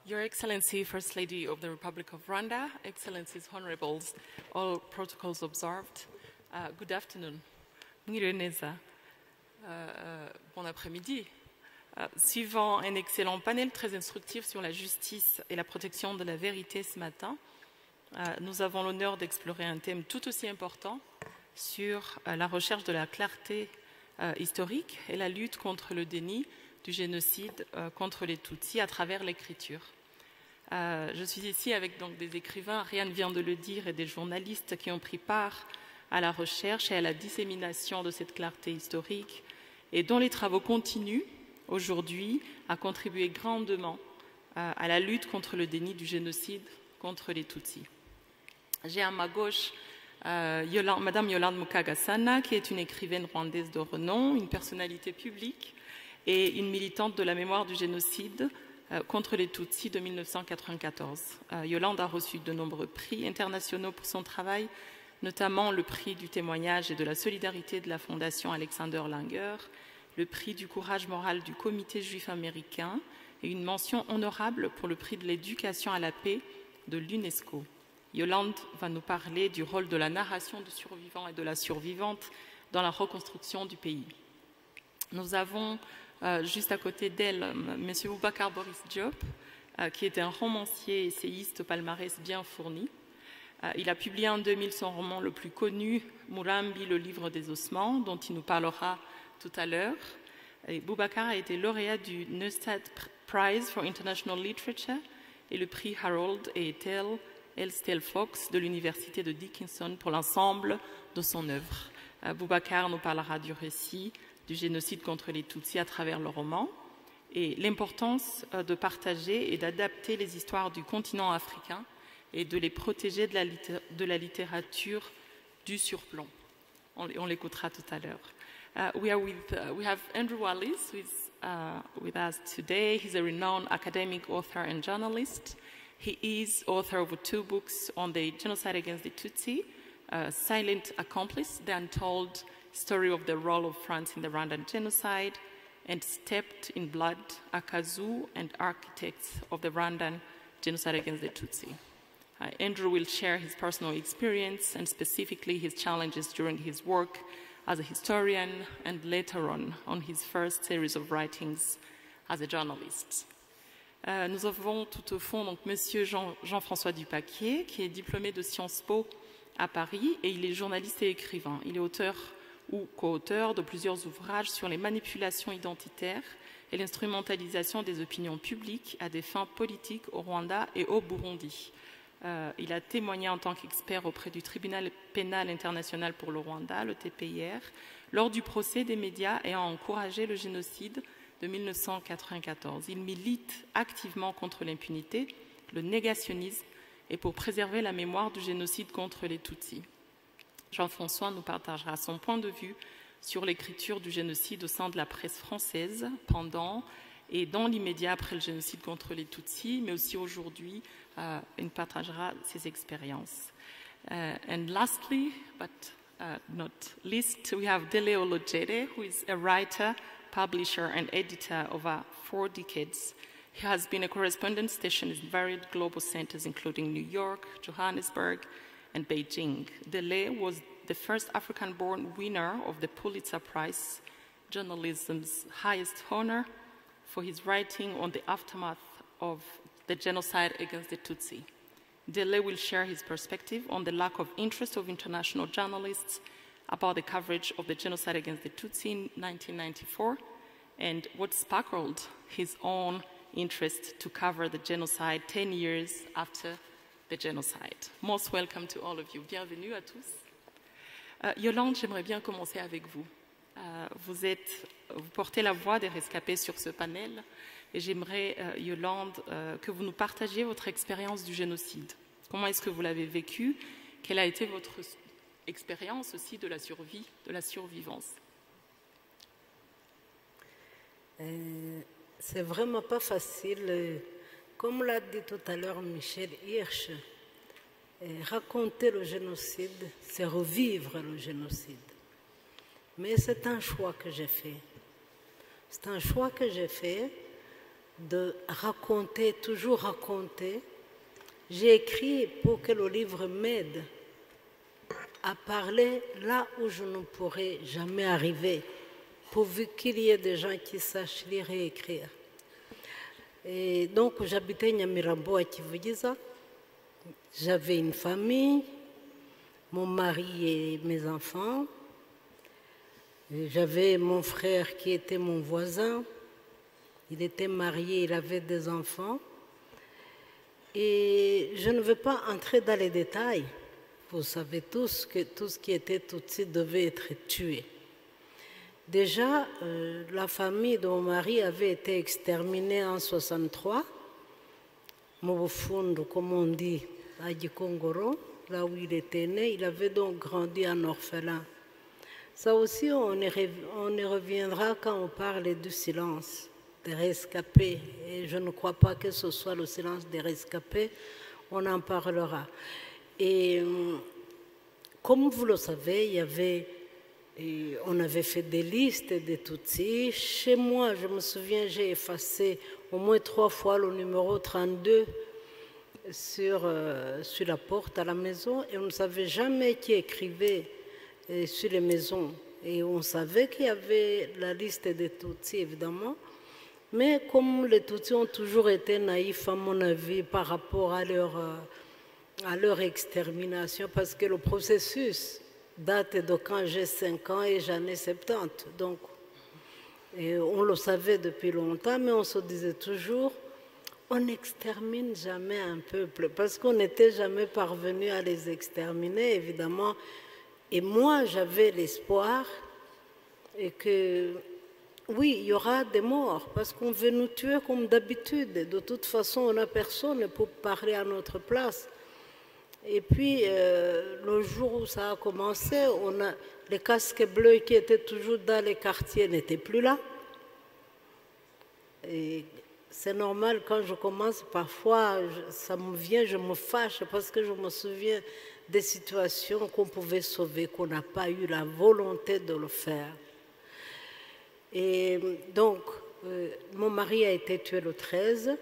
Your Excellency, First Lady of the Republic of Rwanda, Excellencies, Honorables, all protocols observed, good afternoon. Mwiriwe neza. Bon après-midi. Suivant un excellent panel très instructif sur la justice et la protection de la vérité ce matin, nous avons l'honneur d'explorer un thème tout aussi important sur la recherche de la clarté historique et la lutte contre le déni du génocide contre les Tutsis à travers l'écriture. Je suis ici avec donc des écrivains, Ariane vient de le dire, et des journalistes qui ont pris part à la recherche et à la dissémination de cette clarté historique et dont les travaux continuent aujourd'hui à contribuer grandement à la lutte contre le déni du génocide contre les Tutsis. J'ai à ma gauche Madame Yolande Mukagasana, qui est une écrivaine rwandaise de renom, une personnalité publique et une militante de la mémoire du génocide contre les Tutsis de 1994. Yolande a reçu de nombreux prix internationaux pour son travail, notamment le prix du témoignage et de la solidarité de la Fondation Alexander Langer, le prix du courage moral du Comité juif américain et une mention honorable pour le prix de l'éducation à la paix de l'UNESCO. Yolande va nous parler du rôle de la narration du survivant et de la survivante dans la reconstruction du pays. Nous avons juste à côté d'elle M. Boubacar Boris Diop, qui est un romancier et essayiste au palmarès bien fourni. Il a publié en 2000 son roman le plus connu, Murambi, le livre des ossements, dont il nous parlera tout à l'heure. Boubacar a été lauréat du Neustadt Prize for International Literature et le prix Harold et Ethel Fox de l'Université de Dickinson pour l'ensemble de son œuvre. Boubacar nous parlera du récit du génocide contre les Tutsis à travers le roman et l'importance de partager et d'adapter les histoires du continent africain et de les protéger de la littérature du surplomb. On l'écoutera tout à l'heure. We have Andrew Wallis, who is with us today. He's a renowned academic, author, and journalist. He is author of 2 books on the genocide against the Tutsi, Silent Accomplice, The Untold Story of the Role of France in the Rwandan Genocide, and Steeped in Blood, Akazu and Architects of the Rwandan Genocide against the Tutsi. Andrew will share his personal experience and specifically his challenges during his work as a historian and later on his first series of writings as a journalist. Nous avons tout au fond donc Monsieur Jean-François Dupaquier, qui est diplômé de Sciences Po à Paris et il est journaliste et écrivain. Il est auteur ou co-auteur de plusieurs ouvrages sur les manipulations identitaires et l'instrumentalisation des opinions publiques à des fins politiques au Rwanda et au Burundi. Il a témoigné en tant qu'expert auprès du Tribunal pénal international pour le Rwanda, le TPIR, lors du procès des médias et a encouragé le génocide de 1994. Il milite activement contre l'impunité, le négationnisme et pour préserver la mémoire du génocide contre les Tutsis. Jean-François nous partagera son point de vue sur l'écriture du génocide au sein de la presse française pendant et dans l'immédiat après le génocide contre les Tutsis, mais aussi aujourd'hui, il partagera ses expériences. And lastly, but not least, we have Dele Olojede, who is a writer, publisher, and editor over 4 decades. He has been a correspondent stationed in varied global centers, including New York, Johannesburg, and Beijing. Dele was the first African-born winner of the Pulitzer Prize, journalism's highest honor, for his writing on the aftermath of the genocide against the Tutsi. Dele will share his perspective on the lack of interest of international journalists about the coverage of the genocide against the Tutsi in 1994 and what sparkled his own interest to cover the genocide 10 years after the genocide. Most welcome to all of you. Bienvenue à tous. Yolande, j'aimerais bien commencer avec vous. Vous portez la voix des rescapés sur ce panel et j'aimerais, Yolande, que vous nous partagiez votre expérience du génocide. Comment est-ce que vous l'avez vécu? Quelle a été votre expérience aussi de la survie, de la survivance? C'est vraiment pas facile. Comme l'a dit tout à l'heure Michel Hirsch, raconter le génocide, c'est revivre le génocide. Mais c'est un choix que j'ai fait. C'est un choix que j'ai fait de raconter, toujours raconter. J'ai écrit pour que le livre m'aide à parler là où je ne pourrais jamais arriver, pourvu qu'il y ait des gens qui sachent lire et écrire. Et donc, j'habitais Nyamirambo à Kivugiza. J'avais une famille, mon mari et mes enfants. J'avais mon frère qui était mon voisin. Il était marié, il avait des enfants. Et je ne veux pas entrer dans les détails. Vous savez tous que tout ce qui était Tutsi devait être tué. Déjà, la famille de mon mari avait été exterminée en 1963, Mobofundu, comme on dit, à Gikongoro, là où il était né. Il avait donc grandi en orphelin. Ça aussi, on y reviendra quand on parle du silence des rescapés. Et je ne crois pas que ce soit le silence des rescapés, on en parlera. Et comme vous le savez, on avait fait des listes de Tutsis. Chez moi, je me souviens, j'ai effacé au moins 3 fois le numéro 32 sur la porte à la maison, et on ne savait jamais qui écrivait sur les maisons. Et on savait qu'il y avait la liste des Tutsis, évidemment. Mais comme les Tutsis ont toujours été naïfs, à mon avis, par rapport à leur extermination, parce que le processus date de quand j'ai 5 ans et j'en ai 70. Donc, on le savait depuis longtemps, mais on se disait toujours, on n'extermine jamais un peuple, parce qu'on n'était jamais parvenu à les exterminer, évidemment. Et moi, j'avais l'espoir et que, oui, il y aura des morts, parce qu'on veut nous tuer comme d'habitude. De toute façon, on n'a personne pour parler à notre place. Et puis, le jour où ça a commencé, les casques bleus qui étaient toujours dans les quartiers n'étaient plus là. Et c'est normal, quand je commence, parfois, ça me vient, je me fâche, parce que je me souviens des situations qu'on pouvait sauver, qu'on n'a pas eu la volonté de le faire. Et donc, mon mari a été tué le 13,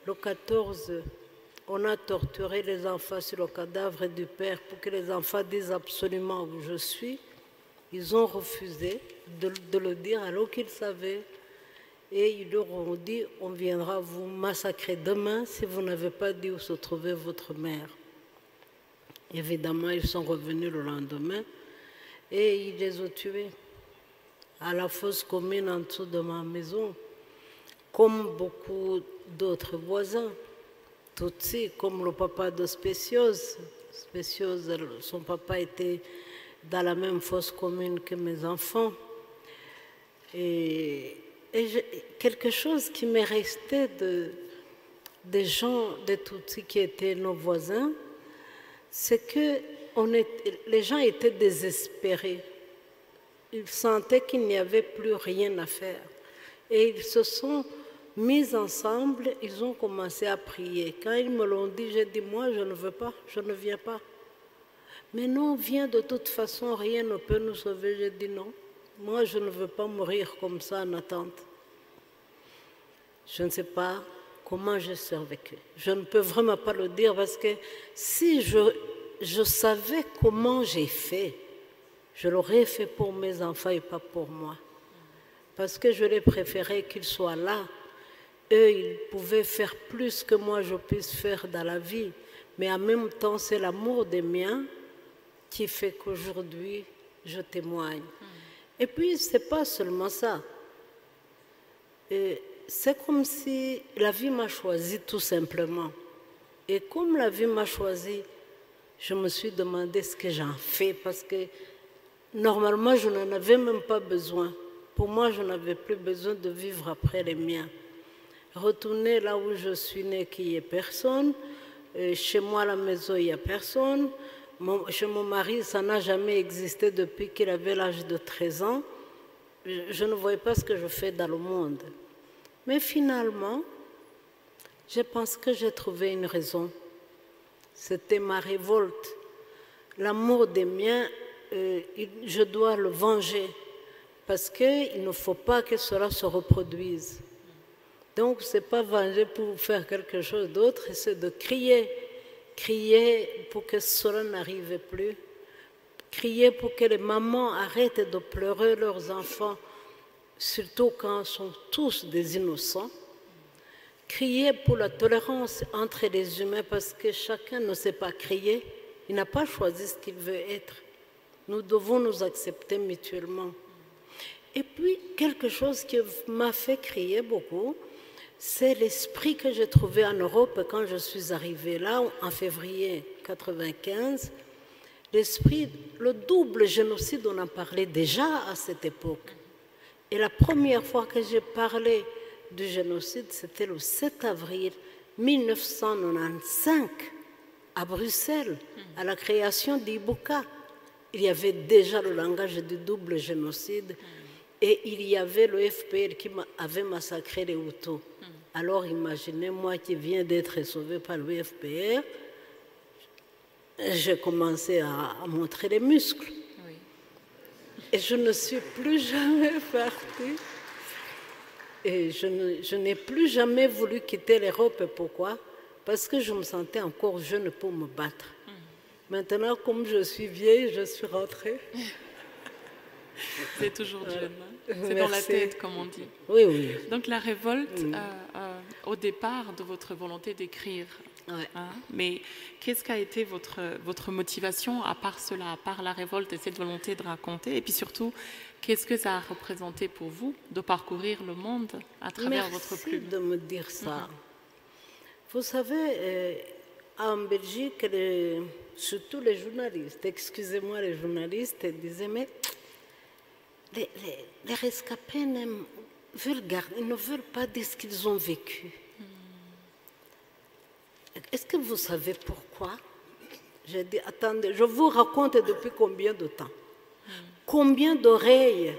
le 14, on a torturé les enfants sur le cadavre du père pour que les enfants disent absolument où je suis. Ils ont refusé de le dire alors qu'ils savaient. Et ils leur ont dit, on viendra vous massacrer demain si vous n'avez pas dit où se trouvait votre mère. Évidemment, ils sont revenus le lendemain et ils les ont tués à la fosse commune en dessous de ma maison, comme beaucoup d'autres voisins. Tutsi, comme le papa de Spéciose. Spéciose, son papa était dans la même fosse commune que mes enfants. Et quelque chose qui m'est resté des gens, des Tutsis qui étaient nos voisins, c'est que les gens étaient désespérés. Ils sentaient qu'il n'y avait plus rien à faire. Et ils se sont mis ensemble, ils ont commencé à prier. Quand ils me l'ont dit, j'ai dit, moi, je ne veux pas, je ne viens pas. Mais non, viens, de toute façon, rien ne peut nous sauver. J'ai dit non, moi, je ne veux pas mourir comme ça en attente. Je ne sais pas comment j'ai survécu. Je ne peux vraiment pas le dire parce que si je savais comment j'ai fait, je l'aurais fait pour mes enfants et pas pour moi. Parce que je les préférais qu'ils soient là. Eux, ils pouvaient faire plus que moi je puisse faire dans la vie. Mais en même temps, c'est l'amour des miens qui fait qu'aujourd'hui, je témoigne. Et puis, ce n'est pas seulement ça. C'est comme si la vie m'a choisi tout simplement. Et comme la vie m'a choisi, je me suis demandé ce que j'en fais parce que normalement, je n'en avais même pas besoin. Pour moi, je n'avais plus besoin de vivre après les miens. Retourner là où je suis née, qu'il n'y ait personne. Chez moi, à la maison, il n'y a personne. Chez mon mari, ça n'a jamais existé depuis qu'il avait l'âge de 13 ans. Je ne voyais pas ce que je fais dans le monde. Mais finalement, je pense que j'ai trouvé une raison. C'était ma révolte. L'amour des miens, je dois le venger parce qu'il ne faut pas que cela se reproduise. Donc, ce n'est pas venger pour faire quelque chose d'autre, c'est de crier. Crier pour que cela n'arrive plus. Crier pour que les mamans arrêtent de pleurer leurs enfants, surtout quand ils sont tous des innocents. Crier pour la tolérance entre les humains parce que chacun ne sait pas crier. Il n'a pas choisi ce qu'il veut être. Nous devons nous accepter mutuellement. Et puis, quelque chose qui m'a fait crier beaucoup, c'est l'esprit que j'ai trouvé en Europe quand je suis arrivée là, en février 1995. L'esprit, le double génocide, on en parlait déjà à cette époque. Et la première fois que j'ai parlé du génocide, c'était le 7 avril 1995, à Bruxelles, à la création d'Ibuka. Il y avait déjà le langage du double génocide et il y avait le FPR qui avait massacré les Hutus. Alors imaginez, moi qui viens d'être sauvé par le FPR, j'ai commencé à montrer les muscles. Oui. Et je ne suis plus jamais partie. Et je n'ai plus jamais voulu quitter l'Europe. Pourquoi? Parce que je me sentais encore jeune pour me battre. Maintenant, comme je suis vieille, je suis rentrée. C'est toujours jeune. C'est dans la tête, comme on dit. Oui, oui. Donc la révolte, au départ de votre volonté d'écrire. Ouais. Hein, mais qu'est-ce qu'a été votre motivation, à part cela, à part la révolte et cette volonté de raconter? Et puis surtout, qu'est-ce que ça a représenté pour vous de parcourir le monde à travers votre plume? Merci de me dire ça. Vous savez, en Belgique, surtout les journalistes, excusez-moi les journalistes, disaient, mais les rescapés ils ne veulent pas dire ce qu'ils ont vécu. Est-ce que vous savez pourquoi? J'ai dit, attendez, je vous raconte depuis combien de temps? Combien d'oreilles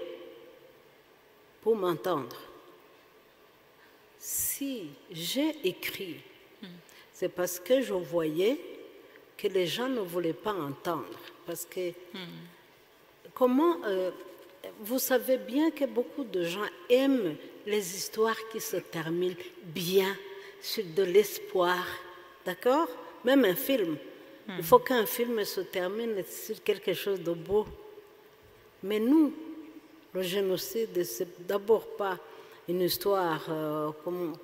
pour m'entendre? Si j'ai écrit, c'est parce que je voyais que les gens ne voulaient pas entendre. Parce que, vous savez bien que beaucoup de gens aiment les histoires qui se terminent bien, sur de l'espoir. D'accord? Même un film. Il faut qu'un film se termine sur quelque chose de beau. Mais nous, le génocide, c'est d'abord pas une histoire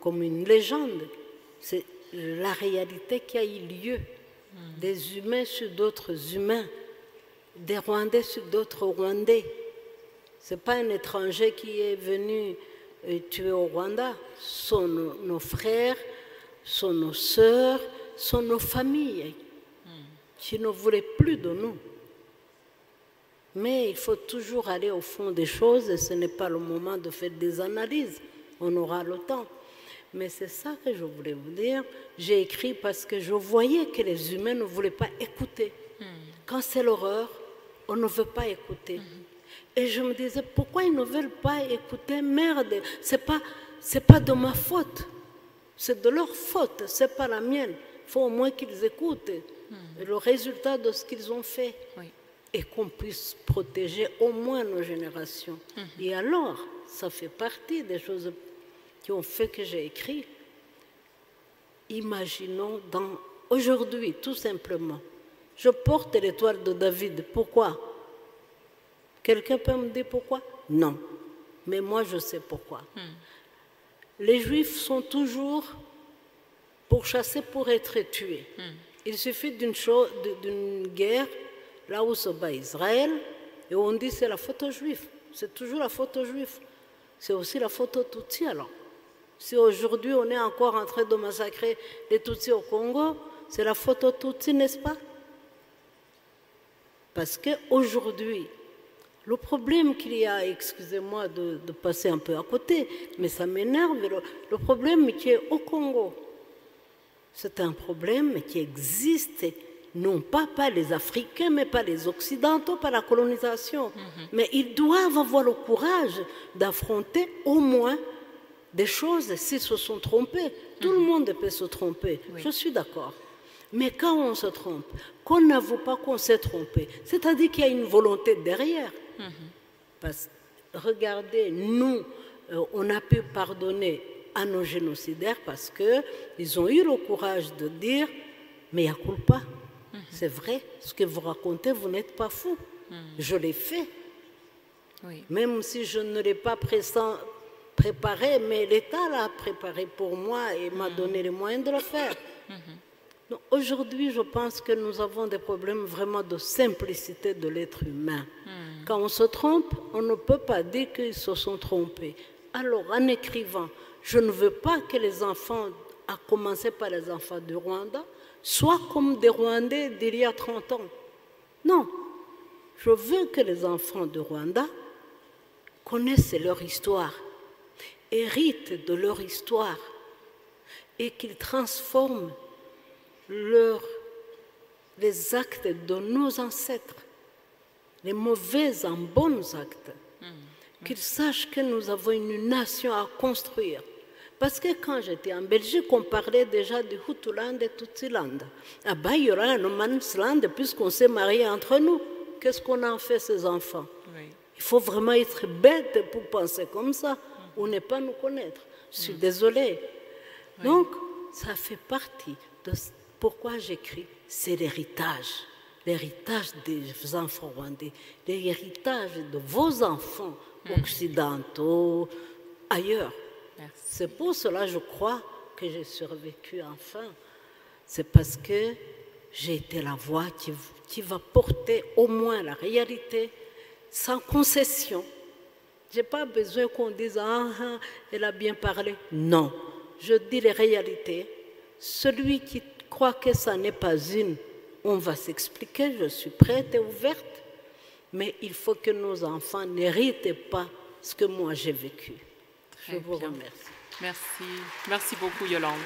comme une légende. C'est la réalité qui a eu lieu. Des humains sur d'autres humains. Des Rwandais sur d'autres Rwandais. Ce n'est pas un étranger qui est venu tuer au Rwanda. Ce sont nos frères, ce sont nos sœurs, ce sont nos familles qui ne voulaient plus de nous. Mais il faut toujours aller au fond des choses et ce n'est pas le moment de faire des analyses. On aura le temps. Mais c'est ça que je voulais vous dire. J'ai écrit parce que je voyais que les humains ne voulaient pas écouter. Quand c'est l'horreur, on ne veut pas écouter. Et je me disais, pourquoi ils ne veulent pas écouter? Merde, c'est pas de ma faute. C'est de leur faute, c'est pas la mienne. Il faut au moins qu'ils écoutent le résultat de ce qu'ils ont fait. Oui. Et qu'on puisse protéger au moins nos générations. Et alors, ça fait partie des choses qui ont fait que j'ai écrit. Imaginons aujourd'hui, tout simplement, je porte l'étoile de David. Pourquoi? Quelqu'un peut me dire pourquoi? Non. Mais moi, je sais pourquoi. Les Juifs sont toujours pourchassés pour être tués. Il suffit d'une guerre, là où se bat Israël, et on dit c'est la faute aux Juifs. C'est toujours la faute aux Juifs. C'est aussi la faute aux Tutsis, alors. Si aujourd'hui on est encore en train de massacrer les Tutsis au Congo, c'est la faute aux Tutsis, n'est-ce pas? Parce qu'aujourd'hui, le problème qu'il y a, excusez-moi de passer un peu à côté, mais ça m'énerve, le problème qui est au Congo, c'est un problème qui existe, non pas par les Africains, mais par les Occidentaux, par la colonisation. Mais ils doivent avoir le courage d'affronter au moins des choses s'ils se sont trompés. Tout le monde peut se tromper, oui. Je suis d'accord. Mais quand on se trompe, qu'on n'avoue pas qu'on s'est trompé, c'est-à-dire qu'il y a une volonté derrière. Parce que, regardez, nous, on a pu pardonner à nos génocidaires parce qu'ils ont eu le courage de dire « mais à culpa, c'est vrai, ce que vous racontez, vous n'êtes pas fou. Je l'ai fait. » Oui. Même si je ne l'ai pas préparé, mais l'État l'a préparé pour moi et m'a donné les moyens de le faire. Aujourd'hui, je pense que nous avons des problèmes vraiment de simplicité de l'être humain. Quand on se trompe, on ne peut pas dire qu'ils se sont trompés. Alors, en écrivant, je ne veux pas que les enfants, à commencer par les enfants du Rwanda, soient comme des Rwandais d'il y a 30 ans. Non, je veux que les enfants du Rwanda connaissent leur histoire, héritent de leur histoire et qu'ils transforment les actes de nos ancêtres, les mauvais en bons actes, qu'ils sachent que nous avons une nation à construire. Parce que quand j'étais en Belgique, on parlait déjà du Hutuland et Tutsiland. Ah il y aura un No Man's Land puisqu'on s'est mariés entre nous. Qu'est-ce qu'on en fait, ces enfants? Oui. Il faut vraiment être bête pour penser comme ça, ou ne pas nous connaître. Je suis désolée. Oui. Donc, ça fait partie de pourquoi j'écris. C'est l'héritage des enfants rwandais, l'héritage de vos enfants occidentaux, ailleurs. C'est pour cela, je crois, que j'ai survécu enfin. C'est parce que j'ai été la voix qui va porter au moins la réalité sans concession. Je n'ai pas besoin qu'on dise « Ah, elle a bien parlé ». Non, je dis les réalités. Celui qui croit que ça n'est pas une, on va s'expliquer, je suis prête et ouverte. Mais il faut que nos enfants n'héritent pas ce que moi j'ai vécu. Je vous remercie. Merci. Merci beaucoup, Yolande.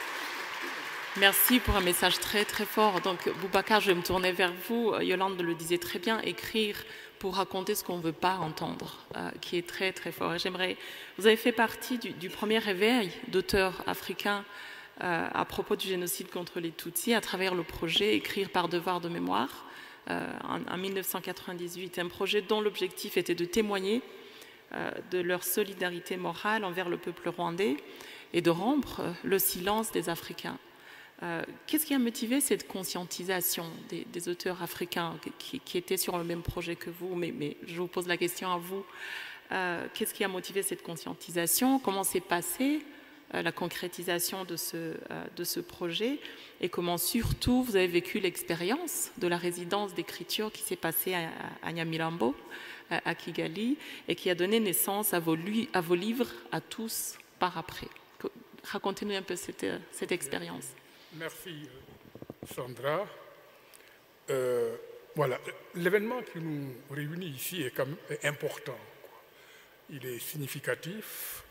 Merci pour un message très, très fort. Donc, Boubacar, je vais me tourner vers vous. Yolande le disait très bien, écrire pour raconter ce qu'on ne veut pas entendre, qui est très, très fort. Et j'aimerais... Vous avez fait partie du premier réveil d'auteurs africains à propos du génocide contre les Tutsis à travers le projet Écrire par devoir de mémoire en 1998. Un projet dont l'objectif était de témoigner de leur solidarité morale envers le peuple rwandais et de rompre le silence des Africains. Qu'est-ce qui a motivé cette conscientisation des auteurs africains qui étaient sur le même projet que vous, mais je vous pose la question à vous. Qu'est-ce qui a motivé cette conscientisation? Comment s'est passée la concrétisation de ce projet et comment surtout vous avez vécu l'expérience de la résidence d'écriture qui s'est passée à Nyamirambo, à Kigali, et qui a donné naissance à vos livres à tous par après. Racontez-nous un peu cette expérience. Merci Sandra. Voilà, l'événement qui nous réunit ici est quand même important. Il est significatif.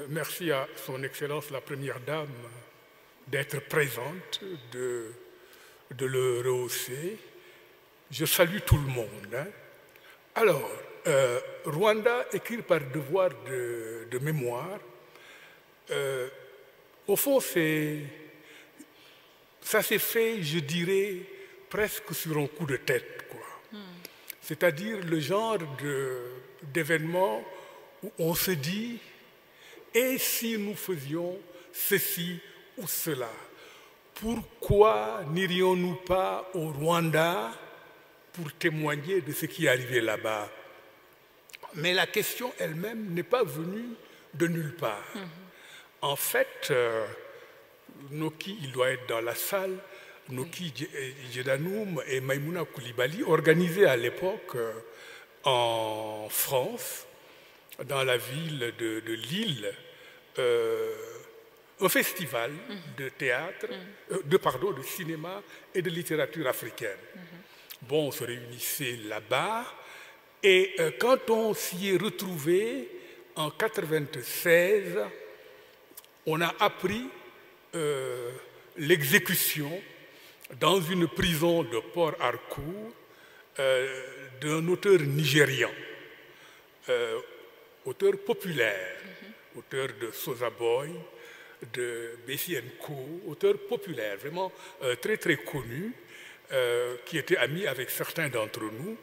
Merci à son Excellence la Première Dame d'être présente, de le rehausser. Je salue tout le monde. Hein. Alors, Rwanda, écrit par devoir de mémoire, au fond, ça s'est fait, je dirais, presque sur un coup de tête, quoi. C'est-à-dire le genre d'événement où on se dit « et si nous faisions ceci ou cela, pourquoi n'irions-nous pas au Rwanda pour témoigner de ce qui est arrivé là-bas ?» Mais la question elle-même n'est pas venue de nulle part. En fait, Noki, il doit être dans la salle, Noki Djedanoum et Maïmouna Koulibaly organisaient à l'époque en France, dans la ville de Lille, un festival de théâtre, de cinéma et de littérature africaine. Bon, on se réunissait là-bas et quand on s'y est retrouvé en 1996, on a appris l'exécution dans une prison de Port Harcourt d'un auteur nigérian, auteur populaire, auteur de Sosa Boy, de Bessie & Co, auteur populaire, vraiment très très connu, qui était ami avec certains d'entre nous.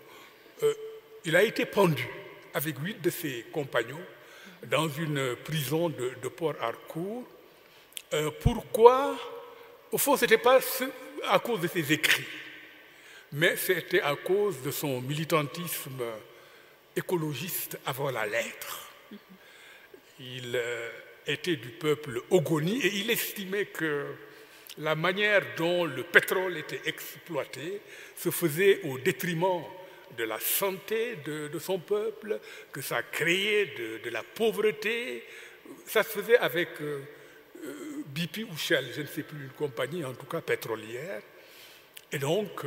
Il a été pendu avec 8 de ses compagnons dans une prison de Port Harcourt. Pourquoi? Au fond, ce n'était pas à cause de ses écrits, mais c'était à cause de son militantisme écologiste avant la lettre. Il était du peuple Ogoni et il estimait que la manière dont le pétrole était exploité se faisait au détriment de la santé de son peuple, que ça créait de la pauvreté. Ça se faisait avec BP ou Shell, je ne sais plus, une compagnie en tout cas pétrolière. Et donc,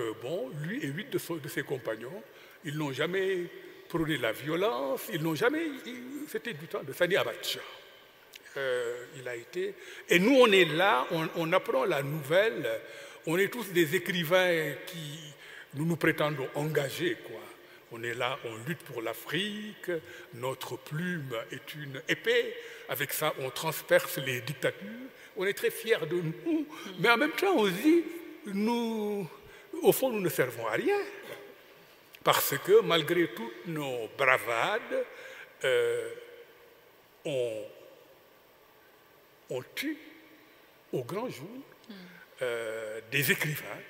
lui et 8 de ses compagnons, ils n'ont jamais prôné la violence, ils n'ont jamais... C'était du temps de Sani Abacha. Il a été... Et nous, on est là, on apprend la nouvelle, on est tous des écrivains qui... Nous prétendons engagés, quoi. On est là, on lutte pour l'Afrique, notre plume est une épée, avec ça on transperce les dictatures, on est très fiers de nous, mais en même temps on se dit, nous, au fond nous ne servons à rien, parce que malgré toutes nos bravades, on tue au grand jour des écrivains,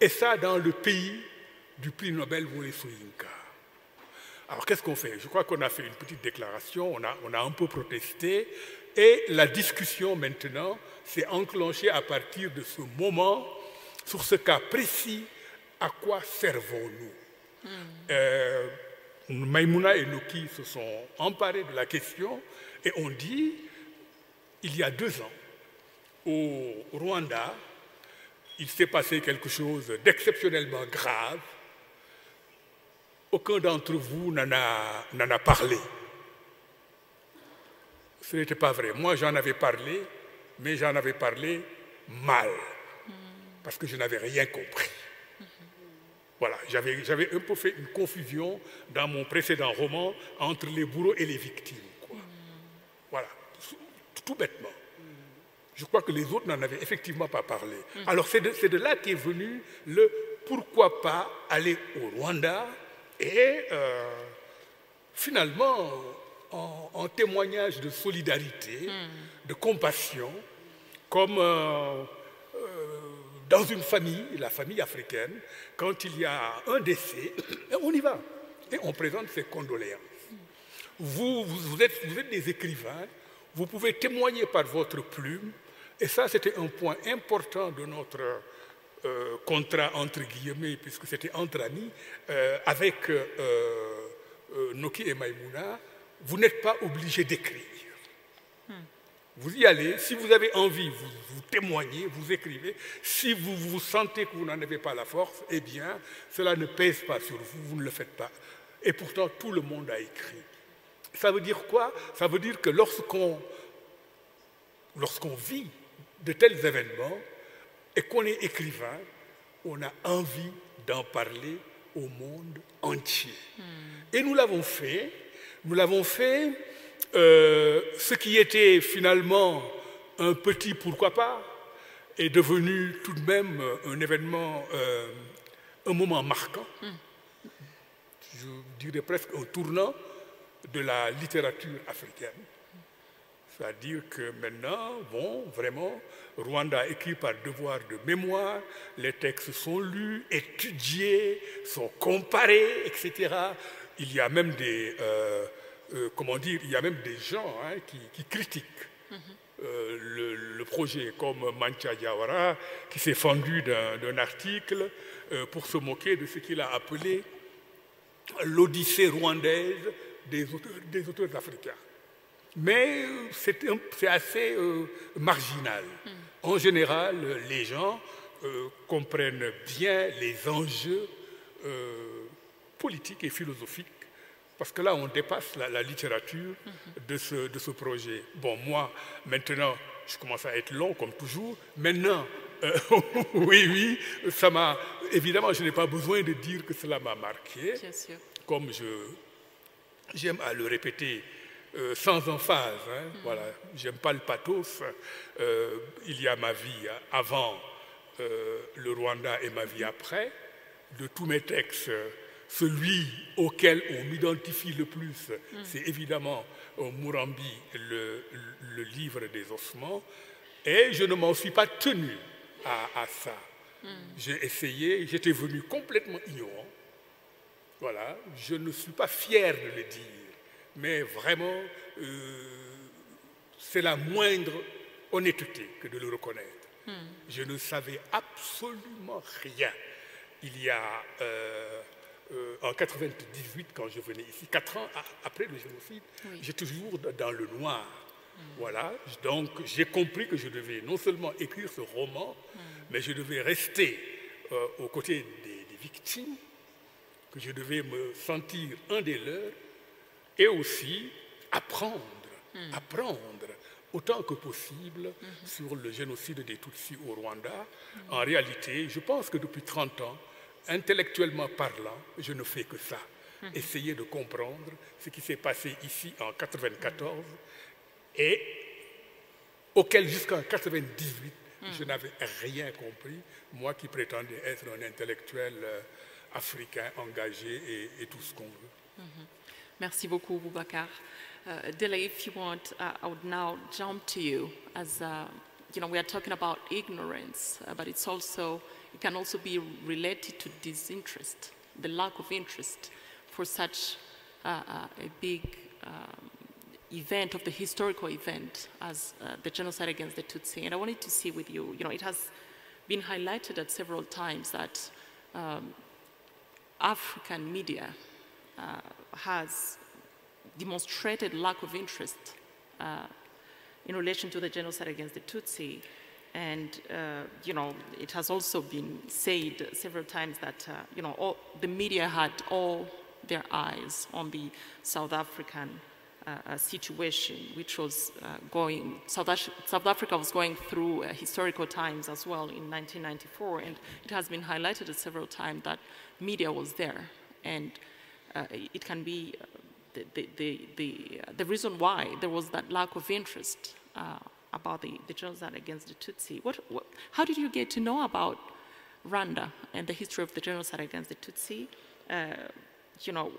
et ça dans le pays du prix Nobel Wole Soyinka. Alors qu'est-ce qu'on fait? Je crois qu'on a fait une petite déclaration, on a un peu protesté, et la discussion maintenant s'est enclenchée à partir de ce moment sur ce cas précis, à quoi servons-nous? Maïmouna et Noki se sont emparés de la question et ont dit, il y a 2 ans, au Rwanda, il s'est passé quelque chose d'exceptionnellement grave. Aucun d'entre vous n'en a parlé. Ce n'était pas vrai. Moi, j'en avais parlé, mais j'en avais parlé mal, parce que je n'avais rien compris. Voilà, j'avais un peu fait une confusion dans mon précédent roman entre les bourreaux et les victimes, quoi. Voilà, tout bêtement. Je crois que les autres n'en avaient effectivement pas parlé. Alors c'est de là qu'est venu le pourquoi pas aller au Rwanda et finalement en témoignage de solidarité, de compassion, comme dans une famille, la famille africaine, quand il y a un décès, on y va et on présente ses condoléances. Vous êtes des écrivains, vous pouvez témoigner par votre plume. Et ça, c'était un point important de notre contrat, entre guillemets, puisque c'était entre amis, avec Noki et Maïmouna. Vous n'êtes pas obligé d'écrire. Vous y allez, si vous avez envie, vous témoignez, vous écrivez. Si vous sentez que vous n'en avez pas la force, eh bien, cela ne pèse pas sur vous, vous ne le faites pas. Et pourtant, tout le monde a écrit. Ça veut dire quoi? Ça veut dire que lorsqu'on vit de tels événements et qu'on est écrivain, on a envie d'en parler au monde entier. Et nous l'avons fait. Ce qui était finalement un petit pourquoi pas est devenu tout de même un événement, un moment marquant. Je dirais presque un tournant de la littérature africaine. C'est-à-dire que maintenant, vraiment, Rwanda écrit par devoir de mémoire, les textes sont lus, étudiés, sont comparés, etc. Il y a même des, il y a même des gens qui critiquent le projet, comme Mancha Diawara, qui s'est fendu d'un article pour se moquer de ce qu'il a appelé l'Odyssée rwandaise des auteurs africains. Mais c'est assez marginal. En général, les gens comprennent bien les enjeux politiques et philosophiques, parce que là, on dépasse la littérature de ce projet. Bon, moi, maintenant, je commence à être long, comme toujours. Maintenant, oui, ça m'a... Évidemment, je n'ai pas besoin de dire que cela m'a marqué. Bien sûr. Comme j'aime à le répéter, sans emphase, voilà, j'aime pas le pathos. Il y a ma vie avant le Rwanda et ma vie après. De tous mes textes, celui auquel on m'identifie le plus, c'est évidemment Murambi, le livre des ossements, et je ne m'en suis pas tenu à ça. J'ai essayé, j'étais venu complètement ignorant. Voilà, je ne suis pas fier de le dire, mais vraiment, c'est la moindre honnêteté que de le reconnaître. Je ne savais absolument rien. Il y a, en 98, quand je venais ici, 4 ans après le génocide, j'étais toujours dans le noir. Voilà, donc j'ai compris que je devais non seulement écrire ce roman, mais je devais rester aux côtés des victimes, que je devais me sentir un des leurs, et aussi apprendre autant que possible sur le génocide des Tutsis au Rwanda. En réalité, je pense que depuis 30 ans, intellectuellement parlant, je ne fais que ça. Essayer de comprendre ce qui s'est passé ici en 1994 et auquel jusqu'en 1998, je n'avais rien compris, moi qui prétendais être un intellectuel africain engagé et tout ce qu'on veut. Merci beaucoup, Boubacar. Dele, if you want, I would now jump to you. As you know, we are talking about ignorance, but it can also be related to disinterest, the lack of interest for such a big event, of the historical event as the genocide against the Tutsi. And I wanted to see with you, it has been highlighted at several times that African media has demonstrated lack of interest in relation to the genocide against the Tutsi. And, it has also been said several times that, the media had all their eyes on the South African situation, which was South Africa was going through historical times as well in 1994. And it has been highlighted several times that media was there. And it can be the reason why there was that lack of interest about the genocide against the Tutsi. How did you get to know about Rwanda and the history of the genocide against the Tutsi?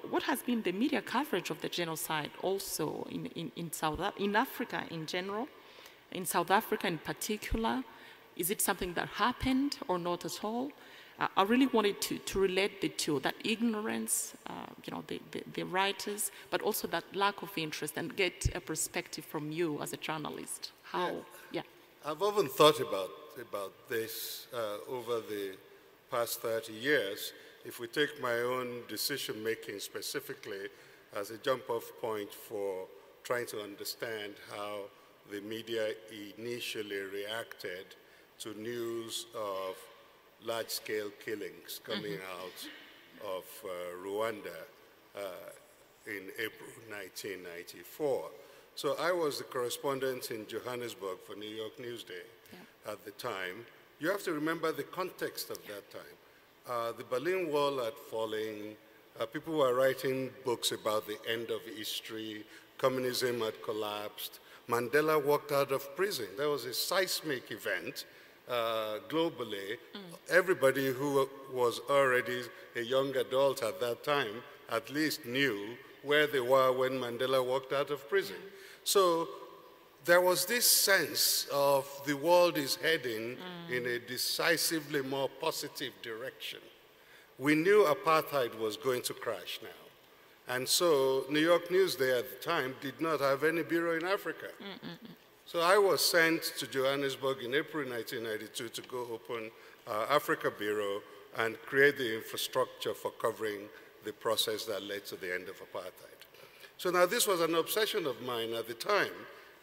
What has been the media coverage of the genocide also in Africa in general, in South Africa in particular? Is it something that happened or not at all? I really wanted to relate the two, that ignorance, the writers, but also that lack of interest, and get a perspective from you as a journalist. I've often thought about this over the past 30 years. If we take my own decision-making specifically as a jump-off point for trying to understand how the media initially reacted to news of large-scale killings coming out of Rwanda in April 1994. So I was the correspondent in Johannesburg for New York Newsday at the time. You have to remember the context of that time. The Berlin Wall had fallen. People were writing books about the end of history. Communism had collapsed. Mandela walked out of prison. That was a seismic event. Globally, everybody who was already a young adult at that time at least knew where they were when Mandela walked out of prison. So there was this sense of the world is heading in a decisively more positive direction. We knew apartheid was going to crash now. And so New York Newsday at the time did not have any bureau in Africa. So I was sent to Johannesburg in April 1992 to go open Africa Bureau and create the infrastructure for covering the process that led to the end of apartheid. So now this was an obsession of mine at the time.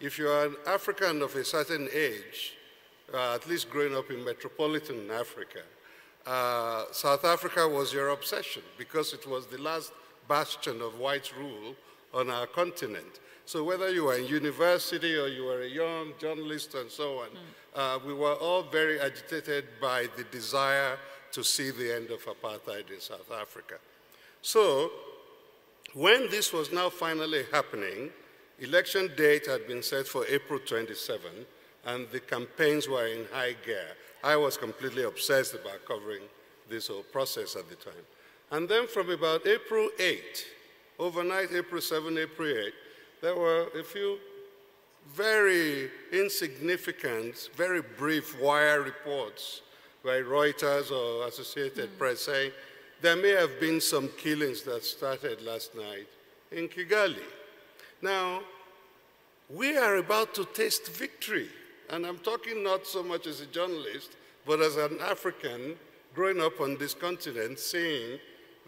If you are an African of a certain age, at least growing up in metropolitan Africa, South Africa was your obsession because it was the last bastion of white rule on our continent. So whether you were in university or you were a young journalist and so on, we were all very agitated by the desire to see the end of apartheid in South Africa. So when this was now finally happening, election date had been set for April 27, and the campaigns were in high gear. I was completely obsessed about covering this whole process at the time. And then from about April 8, overnight, April 7, April 8, there were a few very insignificant, very brief wire reports by Reuters or Associated Press saying there may have been some killings that started last night in Kigali. Now, we are about to taste victory. And I'm talking not so much as a journalist, but as an African growing up on this continent, seeing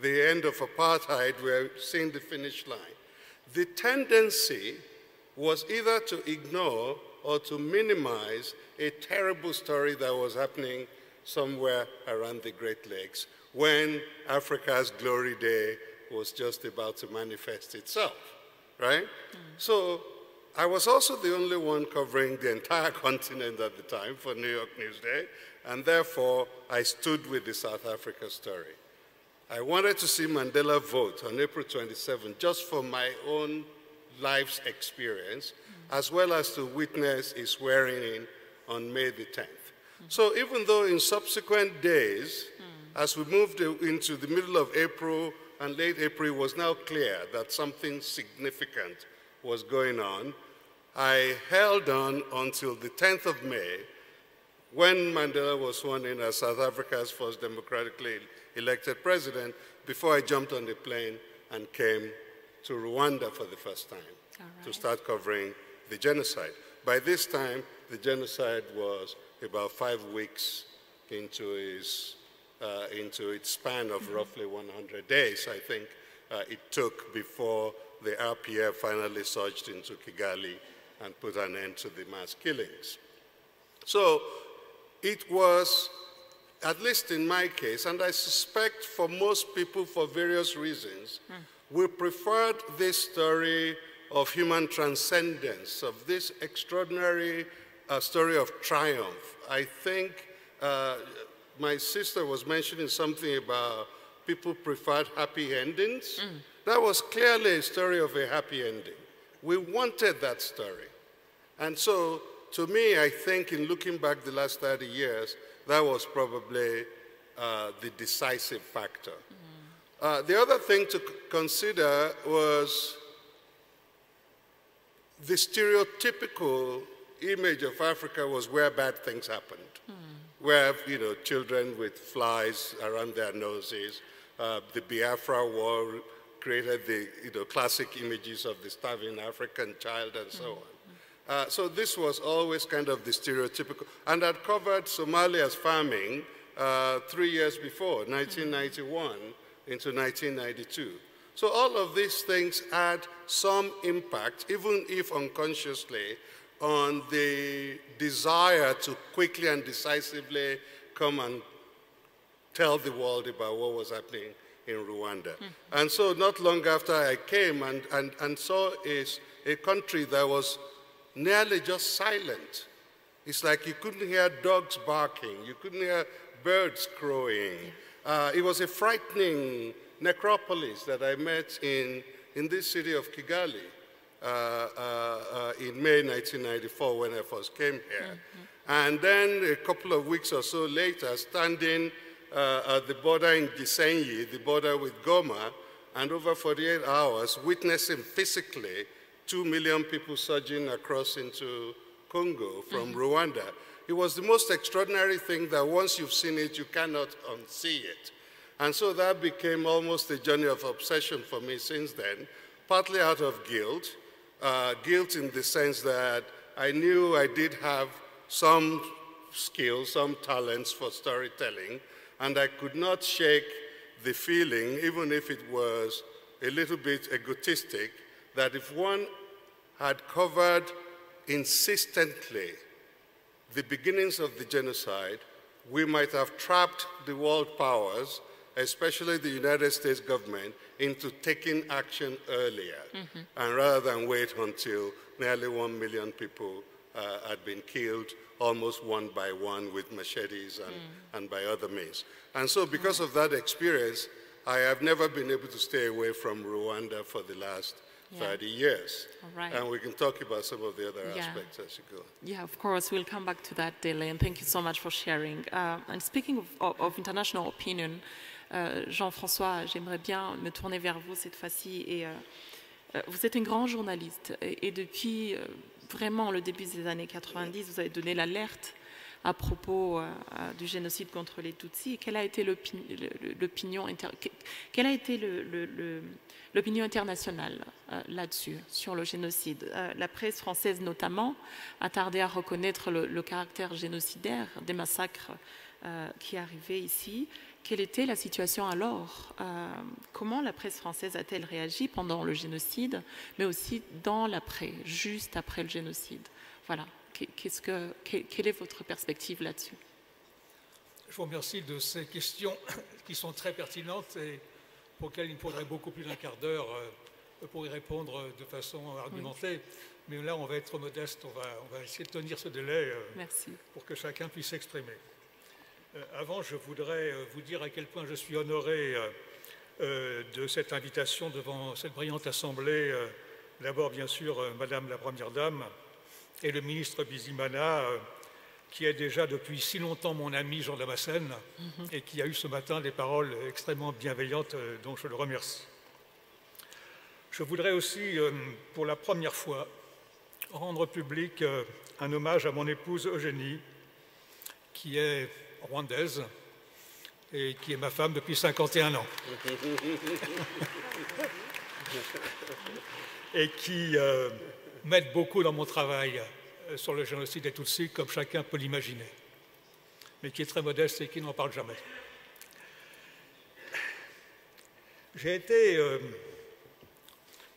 the end of apartheid, we're seeing the finish line. The tendency was either to ignore or to minimize a terrible story that was happening somewhere around the Great Lakes when Africa's glory day was just about to manifest itself, right? So I was also the only one covering the entire continent at the time for New York Newsday, and therefore I stood with the South Africa story. I wanted to see Mandela vote on April 27 just for my own life's experience, as well as to witness his swearing in on May the 10th. So even though in subsequent days, as we moved into the middle of April and late April, it was now clear that something significant was going on, I held on until the 10th of May, when Mandela was sworn in as South Africa's first democratically elected president, before I jumped on the plane and came to Rwanda for the first time to start covering the genocide. By this time, the genocide was about 5 weeks into its span of roughly 100 days, I think it took before the RPF finally surged into Kigali and put an end to the mass killings. So it was, at least in my case, and I suspect for most people for various reasons, we preferred this story of human transcendence, of this extraordinary story of triumph. I think my sister was mentioning something about people preferred happy endings. That was clearly a story of a happy ending. We wanted that story. And so, to me, I think in looking back the last 30 years, that was probably the decisive factor. The other thing to consider was the stereotypical image of Africa was where bad things happened, where, you know, children with flies around their noses, the Biafra War created the, you know, classic images of the starving African child and so on. So this was always kind of the stereotypical, and I'd covered Somalia's farming 3 years before, 1991 into 1992. So all of these things had some impact, even if unconsciously, on the desire to quickly and decisively come and tell the world about what was happening in Rwanda. And so not long after I came and saw a country that was nearly just silent. It's like you couldn't hear dogs barking, you couldn't hear birds crowing. It was a frightening necropolis that I met in this city of Kigali in May 1994 when I first came here. And then a couple of weeks or so later, standing at the border in Gisenyi, the border with Goma, and over 48 hours, witnessing physically 2 million people surging across into Congo from Rwanda. It was the most extraordinary thing that once you've seen it, you cannot unsee it. And so that became almost a journey of obsession for me since then, partly out of guilt, guilt in the sense that I knew I did have some skills, some talents for storytelling, and I could not shake the feeling, even if it was a little bit egotistic, that if one had covered insistently the beginnings of the genocide, we might have trapped the world powers, especially the United States government, into taking action earlier, and rather than wait until nearly 1 million people had been killed almost one by one with machetes and by other means. And so because of that experience, I have never been able to stay away from Rwanda for the last 30 years. All right. And we can talk about some of the other Yeah. aspects as you go. Yeah, of course, we'll come back to that, Dele, and thank you so much for sharing. And speaking of international opinion, Jean-François, j'aimerais bien me tourner vers vous cette fois-ci. Et vous êtes un grand journaliste, et depuis vraiment le début des années 90, vous avez donné l'alerte à propos du génocide contre les Tutsis. Quelle a été l'opinion internationale là-dessus, sur le génocide? La presse française notamment a tardé à reconnaître le caractère génocidaire des massacres qui arrivaient ici. Quelle était la situation alors? Comment la presse française a-t-elle réagi pendant le génocide, mais aussi dans l'après, juste après le génocide? Voilà. Quelle est votre perspective là-dessus? Je vous remercie de ces questions qui sont très pertinentes et auxquelles il me faudrait beaucoup plus d'un quart d'heure pour y répondre de façon argumentée. Oui. Mais là, on va être modeste, on va essayer de tenir ce délai pour que chacun puisse s'exprimer. Avant, je voudrais vous dire à quel point je suis honoré de cette invitation devant cette brillante assemblée. D'abord, bien sûr, Madame la Première Dame, et le ministre Bizimana, qui est déjà depuis si longtemps mon ami Jean Damascène, et qui a eu ce matin des paroles extrêmement bienveillantes, dont je le remercie. Je voudrais aussi, pour la première fois, rendre public un hommage à mon épouse Eugénie, qui est rwandaise et qui est ma femme depuis 51 ans. Et qui m'aide beaucoup dans mon travail sur le génocide des Tutsis, comme chacun peut l'imaginer, mais qui est très modeste et qui n'en parle jamais. J'ai été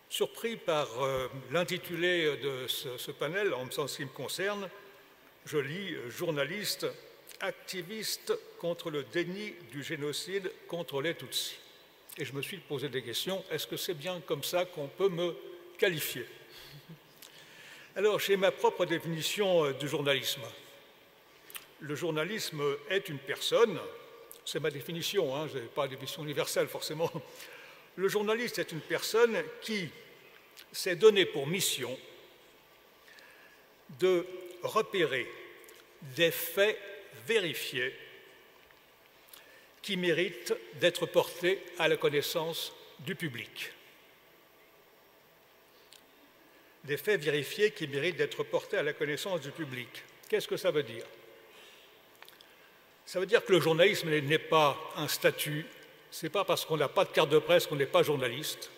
surpris par l'intitulé de ce panel, en ce qui me concerne. Je lis « Journaliste, activiste contre le déni du génocide contre les Tutsis ». Et je me suis posé des questions. Est-ce que c'est bien comme ça qu'on peut me qualifier? Alors, j'ai ma propre définition du journalisme. Le journalisme est une personne, c'est ma définition, hein, je n'ai pas de définition universelle forcément. Le journaliste est une personne qui s'est donné pour mission de repérer des faits vérifiés qui méritent d'être portés à la connaissance du public. Des faits vérifiés qui méritent d'être portés à la connaissance du public. Qu'est-ce que ça veut dire? Ça veut dire que le journalisme n'est pas un statut, ce n'est pas parce qu'on n'a pas de carte de presse qu'on n'est pas journaliste.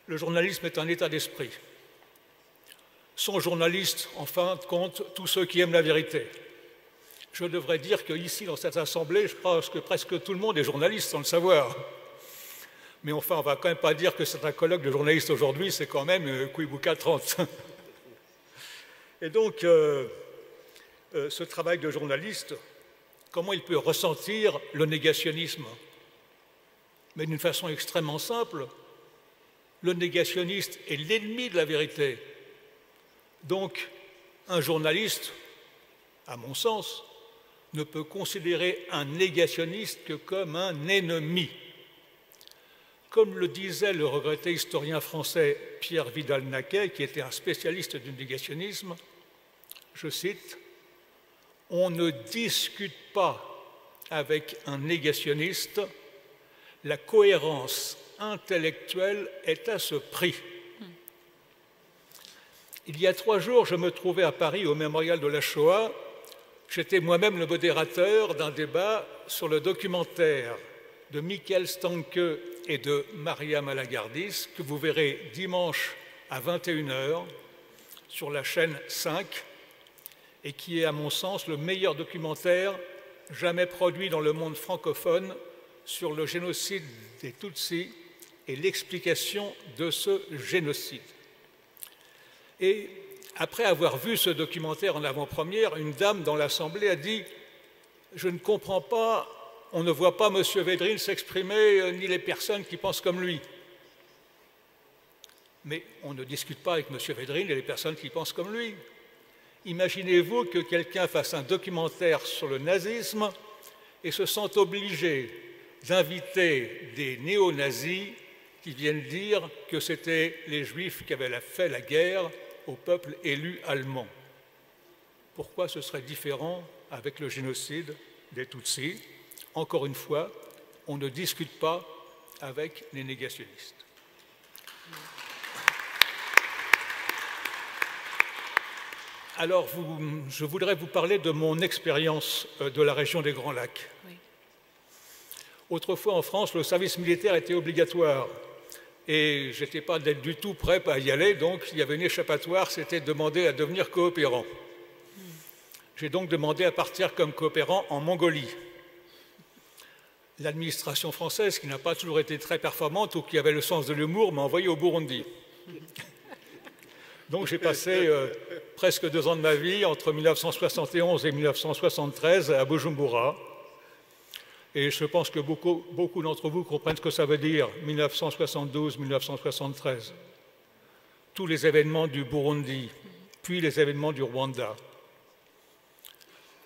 Le journalisme est un état d'esprit. Sont journalistes, en fin de compte, tous ceux qui aiment la vérité. Je devrais dire qu'ici, dans cette assemblée, je pense que presque tout le monde est journaliste sans le savoir. Mais enfin, on ne va quand même pas dire que c'est un colloque de journalistes aujourd'hui, c'est quand même Kouibouka 30. Et donc, ce travail de journaliste, comment il peut ressentir le négationnisme? Mais d'une façon extrêmement simple, le négationniste est l'ennemi de la vérité. Donc, un journaliste, à mon sens, ne peut considérer un négationniste que comme un ennemi. Comme le disait le regretté historien français Pierre Vidal-Naquet, qui était un spécialiste du négationnisme, je cite, « On ne discute pas avec un négationniste, la cohérence intellectuelle est à ce prix. » Il y a 3 jours, je me trouvais à Paris au Mémorial de la Shoah. J'étais moi-même le modérateur d'un débat sur le documentaire de Michael Stanke et de Maria Malagardis, que vous verrez dimanche à 21 h sur la chaîne 5, et qui est, à mon sens, le meilleur documentaire jamais produit dans le monde francophone sur le génocide des Tutsis et l'explication de ce génocide. Et après avoir vu ce documentaire en avant-première, une dame dans l'Assemblée a dit « Je ne comprends pas, on ne voit pas M. Védrine s'exprimer, ni les personnes qui pensent comme lui. » Mais on ne discute pas avec M. Védrine et les personnes qui pensent comme lui. Imaginez-vous que quelqu'un fasse un documentaire sur le nazisme et se sente obligé d'inviter des néo-nazis qui viennent dire que c'était les Juifs qui avaient fait la guerre au peuple élu allemand. Pourquoi ce serait différent avec le génocide des Tutsis? Encore une fois, on ne discute pas avec les négationnistes. Alors, je voudrais vous parler de mon expérience de la région des Grands Lacs. Oui. Autrefois, en France, le service militaire était obligatoire. Et je n'étais pas du tout prêt à y aller, donc il y avait une échappatoire, c'était de demander à devenir coopérant. J'ai donc demandé à partir comme coopérant en Mongolie. L'administration française, qui n'a pas toujours été très performante ou qui avait le sens de l'humour, m'a envoyé au Burundi. Donc j'ai passé presque 2 ans de ma vie, entre 1971 et 1973, à Bujumbura. Et je pense que beaucoup d'entre vous comprennent ce que ça veut dire, 1972-1973. Tous les événements du Burundi, puis les événements du Rwanda.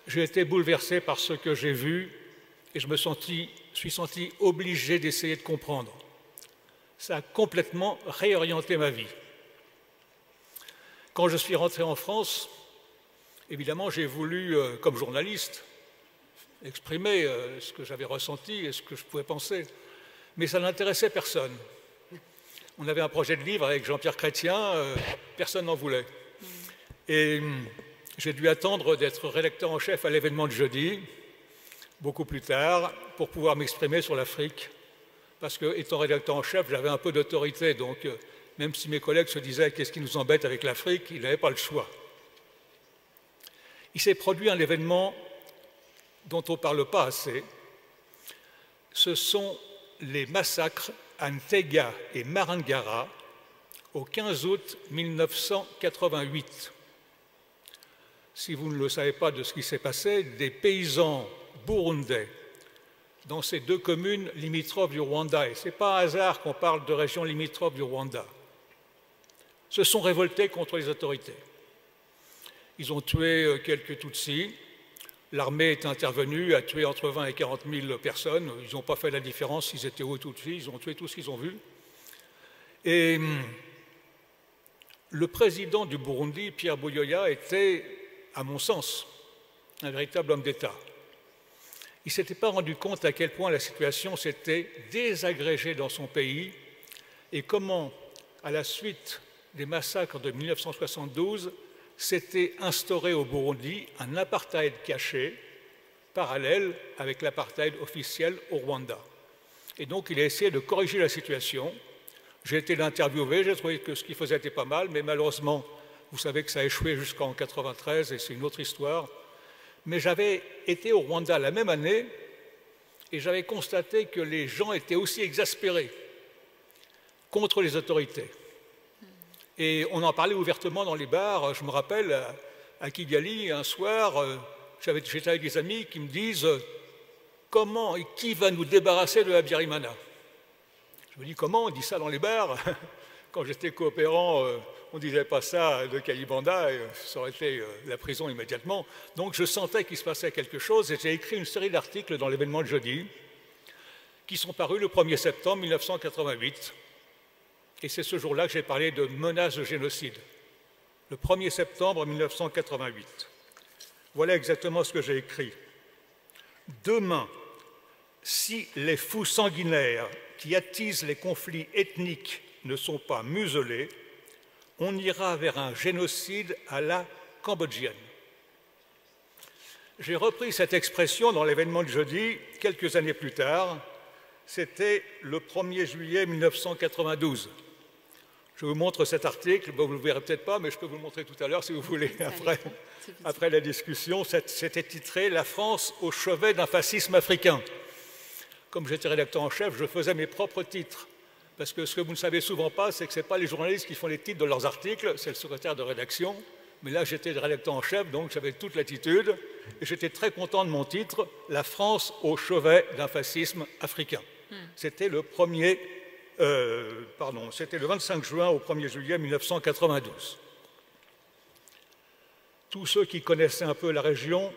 J'ai été bouleversé par ce que j'ai vu et je me suis senti obligé d'essayer de comprendre. Ça a complètement réorienté ma vie. Quand je suis rentré en France, évidemment, j'ai voulu, comme journaliste, exprimer ce que j'avais ressenti et ce que je pouvais penser. Mais ça n'intéressait personne. On avait un projet de livre avec Jean-Pierre Chrétien, personne n'en voulait. Et j'ai dû attendre d'être rédacteur en chef à l'événement de jeudi, beaucoup plus tard, pour pouvoir m'exprimer sur l'Afrique. Parce que, étant rédacteur en chef, j'avais un peu d'autorité, donc même si mes collègues se disaient « qu'est-ce qui nous embête avec l'Afrique », ils n'avaient pas le choix. Il s'est produit un événement dont on ne parle pas assez. Ce sont les massacres à Ntega et Marangara au 15 août 1988. Si vous ne le savez pas de ce qui s'est passé, des paysans burundais dans ces 2 communes limitrophes du Rwanda, et ce n'est pas un hasard qu'on parle de régions limitrophes du Rwanda, se sont révoltés contre les autorités. Ils ont tué quelques Tutsis, l'armée est intervenue, a tué entre 20 et 40 000 personnes, ils n'ont pas fait la différence s'ils étaient hauts ou Tutsis, ils ont tué tout ce qu'ils ont vu. Et le président du Burundi, Pierre Buyoya, était, à mon sens, un véritable homme d'État. Il ne s'était pas rendu compte à quel point la situation s'était désagrégée dans son pays et comment, à la suite des massacres de 1972, s'était instauré au Burundi un apartheid caché, parallèle avec l'apartheid officiel au Rwanda. Et donc il a essayé de corriger la situation. J'ai été l'interviewer, j'ai trouvé que ce qu'il faisait était pas mal, mais malheureusement, vous savez que ça a échoué jusqu'en 1993 et c'est une autre histoire. Mais j'avais été au Rwanda la même année et j'avais constaté que les gens étaient aussi exaspérés contre les autorités. Et on en parlait ouvertement dans les bars. Je me rappelle, à Kigali, un soir, j'étais avec des amis qui me disent « Comment et qui va nous débarrasser de la Biarimana ?» Je me dis « Comment on dit ça dans les bars ?» Quand j'étais coopérant, on ne disait pas ça de Kalibanda, ça aurait été la prison immédiatement. Donc je sentais qu'il se passait quelque chose et j'ai écrit une série d'articles dans l'événement de jeudi qui sont parus le 1er septembre 1988. Et c'est ce jour-là que j'ai parlé de menace de génocide, le 1er septembre 1988. Voilà exactement ce que j'ai écrit. « Demain, si les fous sanguinaires qui attisent les conflits ethniques ne sont pas muselés, on ira vers un génocide à la cambodgienne. » J'ai repris cette expression dans l'événement de jeudi quelques années plus tard. C'était le 1er juillet 1992. Je vous montre cet article, vous ne le verrez peut-être pas, mais je peux vous le montrer tout à l'heure si vous voulez, après la discussion. C'était titré « La France au chevet d'un fascisme africain ». Comme j'étais rédacteur en chef, je faisais mes propres titres. Parce que ce que vous ne savez souvent pas, c'est que ce n'est pas les journalistes qui font les titres de leurs articles, c'est le secrétaire de rédaction. Mais là, j'étais rédacteur en chef, donc j'avais toute l'attitude. Et j'étais très content de mon titre, « La France au chevet d'un fascisme africain ». C'était le 25 juin au 1er juillet 1992. Tous ceux qui connaissaient un peu la région,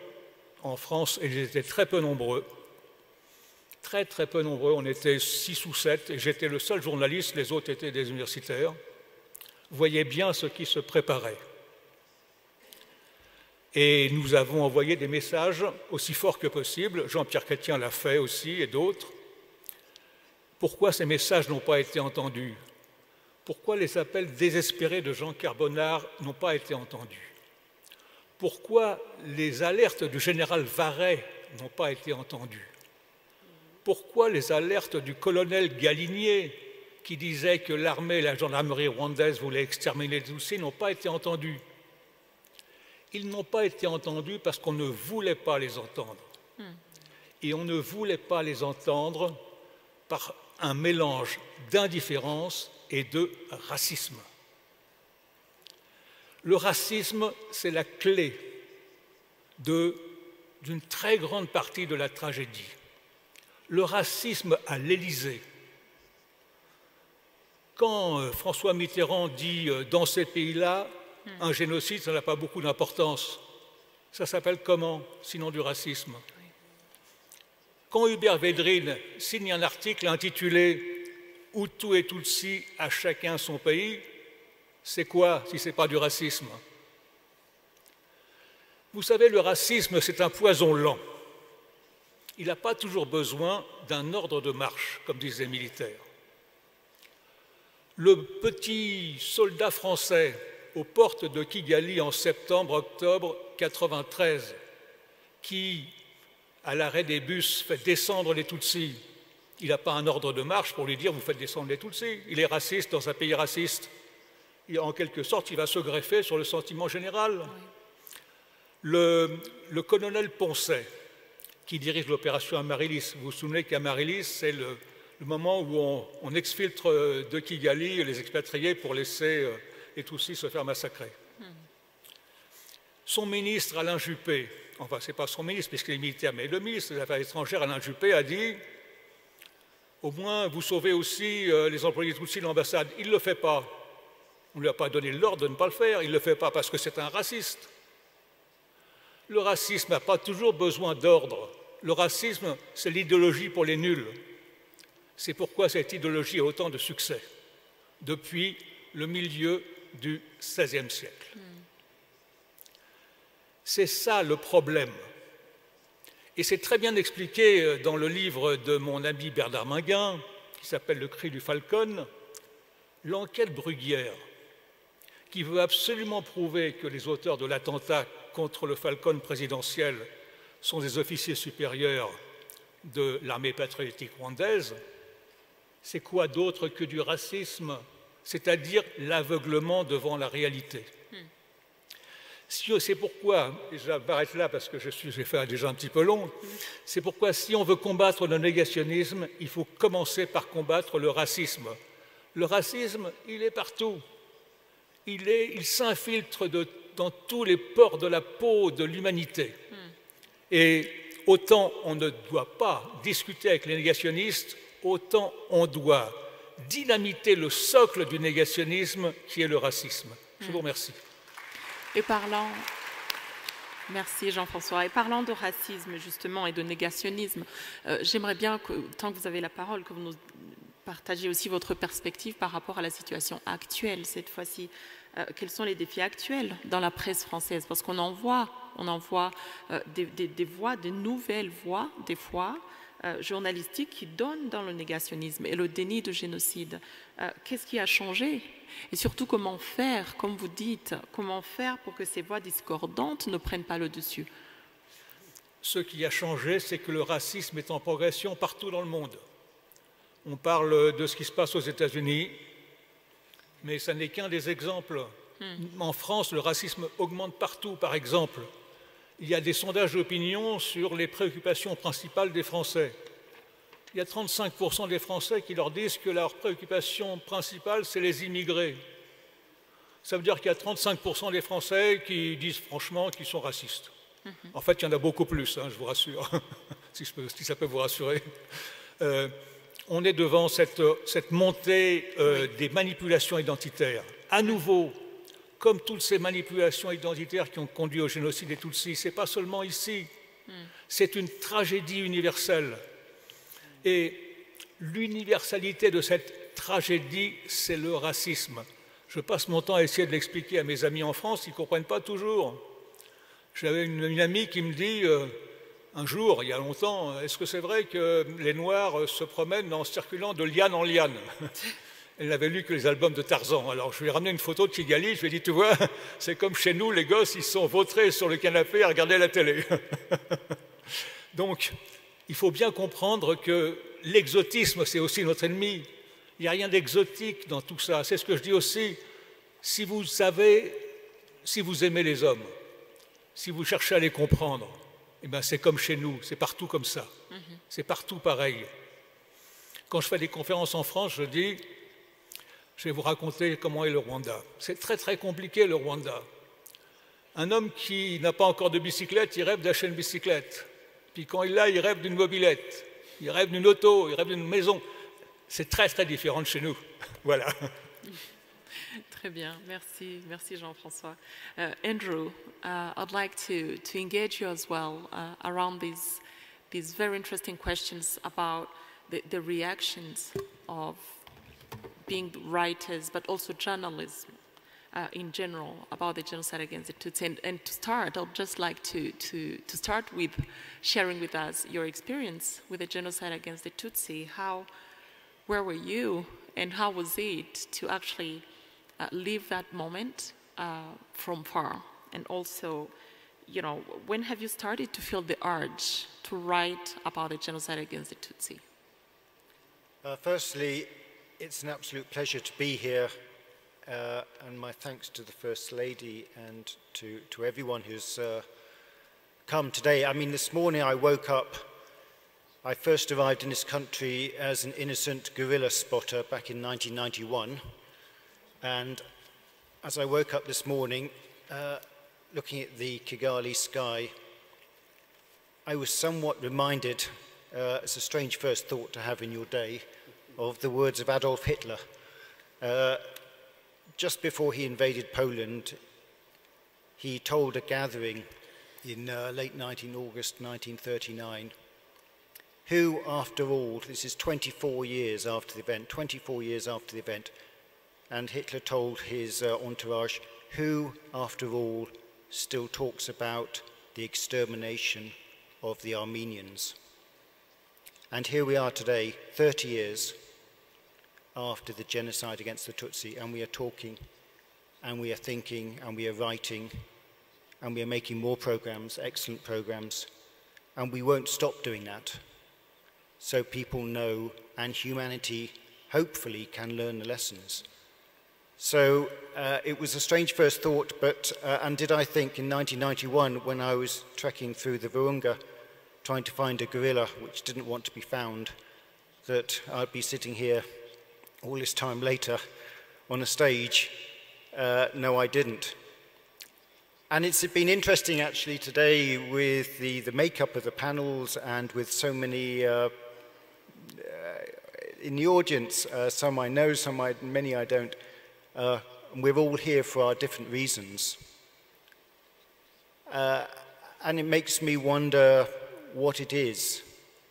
en France, et ils étaient très peu nombreux, très très peu nombreux, on était 6 ou 7, et j'étais le seul journaliste, les autres étaient des universitaires, voyaient bien ce qui se préparait. Et nous avons envoyé des messages aussi forts que possible, Jean-Pierre Chrétien l'a fait aussi, et d'autres. Pourquoi ces messages n'ont pas été entendus? Pourquoi les appels désespérés de Jean Carbonard n'ont pas été entendus? Pourquoi les alertes du général Varret n'ont pas été entendues? Pourquoi les alertes du colonel Galinier, qui disait que l'armée et la gendarmerie rwandaise voulaient exterminer les Tutsis, n'ont pas été entendues? Ils n'ont pas été entendus parce qu'on ne voulait pas les entendre. Et on ne voulait pas les entendre par un mélange d'indifférence et de racisme. Le racisme, c'est la clé d'une très grande partie de la tragédie. Le racisme à l'Élysée. Quand François Mitterrand dit « dans ces pays-là, un génocide, ça n'a pas beaucoup d'importance », ça s'appelle comment, sinon du racisme? Quand Hubert Védrine signe un article intitulé « Hutu et Tutsi, à chacun son pays », c'est quoi si ce n'est pas du racisme? Vous savez, le racisme, c'est un poison lent. Il n'a pas toujours besoin d'un ordre de marche, comme disaient les militaires. Le petit soldat français aux portes de Kigali en septembre-octobre 1993, qui, à l'arrêt des bus, fait descendre les Tutsis, il n'a pas un ordre de marche pour lui dire « vous faites descendre les Tutsis ». Il est raciste dans un pays raciste. Et en quelque sorte, il va se greffer sur le sentiment général. Le colonel Poncet, qui dirige l'opération Amaryllis, vous vous souvenez qu'Amaryllis, c'est le moment où on exfiltre de Kigali les expatriés pour laisser les Tutsis se faire massacrer. Son ministre, Alain Juppé, enfin, ce n'est pas son ministre puisqu'il est militaire, mais le ministre des Affaires étrangères, Alain Juppé, a dit « au moins, vous sauvez aussi les employés Tutsis de l'ambassade ». Il ne le fait pas. On ne lui a pas donné l'ordre de ne pas le faire. Il ne le fait pas parce que c'est un raciste. Le racisme n'a pas toujours besoin d'ordre. Le racisme, c'est l'idéologie pour les nuls. C'est pourquoi cette idéologie a autant de succès depuis le milieu du XVIe siècle. C'est ça le problème. Et c'est très bien expliqué dans le livre de mon ami Bernard Minguin, qui s'appelle « Le cri du Falcon », l'enquête Bruguière, qui veut absolument prouver que les auteurs de l'attentat contre le Falcon présidentiel sont des officiers supérieurs de l'armée patriotique rwandaise, c'est quoi d'autre que du racisme, c'est-à-dire l'aveuglement devant la réalité. C'est pourquoi, et j'arrête là parce que j'ai fait déjà un petit peu long, c'est pourquoi si on veut combattre le négationnisme, il faut commencer par combattre le racisme. Le racisme, il est partout. Il s'infiltre dans tous les pores de la peau de l'humanité. Et autant on ne doit pas discuter avec les négationnistes, autant on doit dynamiter le socle du négationnisme qui est le racisme. Je vous remercie. Et parlant, merci Jean-François, et parlant de racisme justement et de négationnisme, j'aimerais bien, tant que vous avez la parole, que vous nous partagiez aussi votre perspective par rapport à la situation actuelle cette fois-ci. Quels sont les défis actuels dans la presse française? Parce qu'on en voit des voix, des nouvelles voix, des fois, journalistiques qui donnent dans le négationnisme et le déni de génocide. Qu'est-ce qui a changé? Et surtout, comment faire, comme vous dites, comment faire pour que ces voix discordantes ne prennent pas le dessus? Ce qui a changé, c'est que le racisme est en progression partout dans le monde. On parle de ce qui se passe aux États-Unis, mais ça n'est qu'un des exemples. En France, le racisme augmente partout. Par exemple, il y a des sondages d'opinion sur les préoccupations principales des Français. Il y a 35% des Français qui leur disent que leur préoccupation principale, c'est les immigrés. Ça veut dire qu'il y a 35% des Français qui disent franchement qu'ils sont racistes. En fait, il y en a beaucoup plus, hein, je vous rassure, si ça peut vous rassurer. On est devant cette montée des manipulations identitaires. À nouveau, comme toutes ces manipulations identitaires qui ont conduit au génocide des Tutsis, ce n'est pas seulement ici, c'est une tragédie universelle. Et l'universalité de cette tragédie, c'est le racisme. Je passe mon temps à essayer de l'expliquer à mes amis en France, ils ne comprennent pas toujours. J'avais une amie qui me dit, un jour, il y a longtemps, est-ce que c'est vrai que les Noirs se promènent en circulant de liane en liane? Elle n'avait lu que les albums de Tarzan. Alors je lui ai ramené une photo de Kigali, je lui ai dit, tu vois, c'est comme chez nous, les gosses, ils sont vautrés sur le canapé à regarder la télé. Donc, il faut bien comprendre que l'exotisme, c'est aussi notre ennemi. Il n'y a rien d'exotique dans tout ça. C'est ce que je dis aussi. Si vous aimez les hommes, si vous cherchez à les comprendre, eh bien c'est comme chez nous, c'est partout comme ça. C'est partout pareil. Quand je fais des conférences en France, je dis, je vais vous raconter comment est le Rwanda. C'est très très compliqué le Rwanda. Un homme qui n'a pas encore de bicyclette, il rêve d'acheter une bicyclette. Puis quand il l'a, il rêve d'une mobilette. Il rêve d'une auto, il rêve d'une maison. C'est très très différent de chez nous. Voilà. Très bien, merci Jean-François. Andrew, I'd like to engage you as well around these very interesting questions about the reactions of being writers, but also journalism in general about the genocide against the Tutsi. And to start, I'd just like to start with sharing with us your experience with the genocide against the Tutsi. Where were you, and how was it to actually live that moment from far? And also, you know, when have you started to feel the urge to write about the genocide against the Tutsi? Firstly, it's an absolute pleasure to be here, and my thanks to the First Lady and to everyone who's come today. I mean, this morning I woke up. I first arrived in this country as an innocent guerrilla spotter back in 1991, and as I woke up this morning, looking at the Kigali sky, I was somewhat reminded, it's a strange first thought to have in your day, of the words of Adolf Hitler. Just before he invaded Poland, he told a gathering in late August 1939, who, after all, this is 24 years after the event, and Hitler told his entourage, who, after all, still talks about the extermination of the Armenians. And here we are today, 30 years after the genocide against the Tutsi, and we are talking, and we are thinking, and we are writing, and we are making more programs, excellent programs, and we won't stop doing that. So people know, and humanity hopefully can learn the lessons. So it was a strange first thought, but and did I think in 1991, when I was trekking through the Virunga, trying to find a gorilla which didn't want to be found, that I'd be sitting here all this time later on a stage? No, I didn't. And it's been interesting actually today with the makeup of the panels and with so many in the audience, some I know, many I don't. We're all here for our different reasons. And it makes me wonder what it is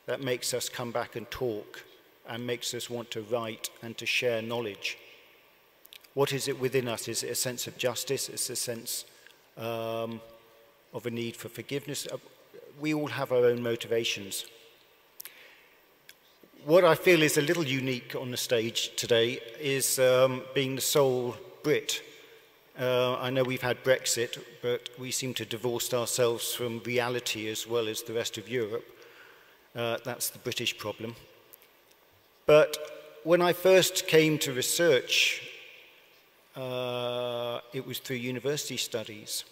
that makes us come back and talk and makes us want to write and to share knowledge. What is it within us? Is it a sense of justice? Is it a sense of a need for forgiveness? We all have our own motivations. What I feel is a little unique on the stage today is being the sole Brit. I know we've had Brexit, but we seem to have divorced ourselves from reality as well as the rest of Europe. That's the British problem. But when I first came to research, it was through university studies.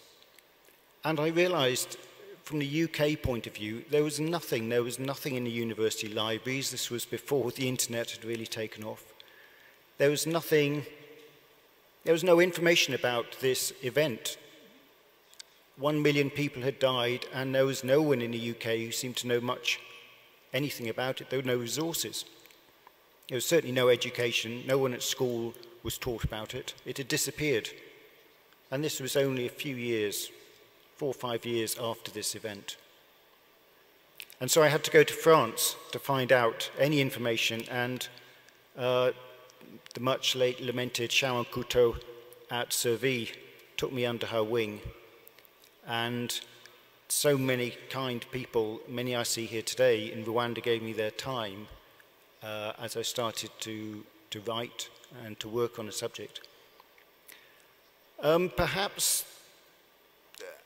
And I realized from the UK point of view, there was nothing in the university libraries. This was before the internet had really taken off. There was no information about this event. 1 million people had died, and there was no one in the UK who seemed to know anything about it. There were no resources. There was certainly no education. No one at school was taught about it. It had disappeared. And this was only a few years, 4 or 5 years after this event. And so I had to go to France to find out any information, and the much late lamented Sharon Couteau at Servie took me under her wing. And so many kind people, many I see here today in Rwanda, gave me their time as I started to write and to work on a subject. Perhaps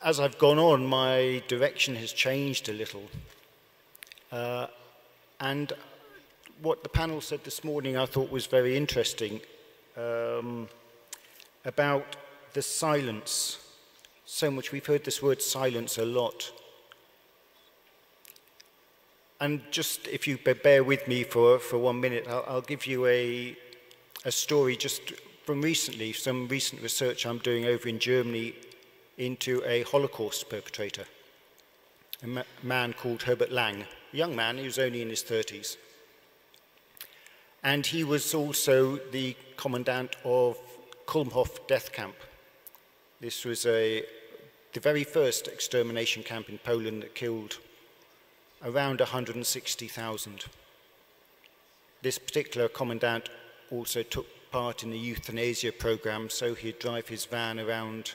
as I've gone on, my direction has changed a little. And what the panel said this morning I thought was very interesting about the silence. So much, we've heard this word silence a lot. And just, if you bear with me for 1 minute, I'll give you a story just from recently, some recent research I'm doing over in Germany into a Holocaust perpetrator, a man called Herbert Lang, a young man, he was only in his 30s. And he was also the commandant of Kulmhof death camp. This was the very first extermination camp in Poland that killed around 160,000. This particular commandant also took part in the euthanasia program, so he'd drive his van around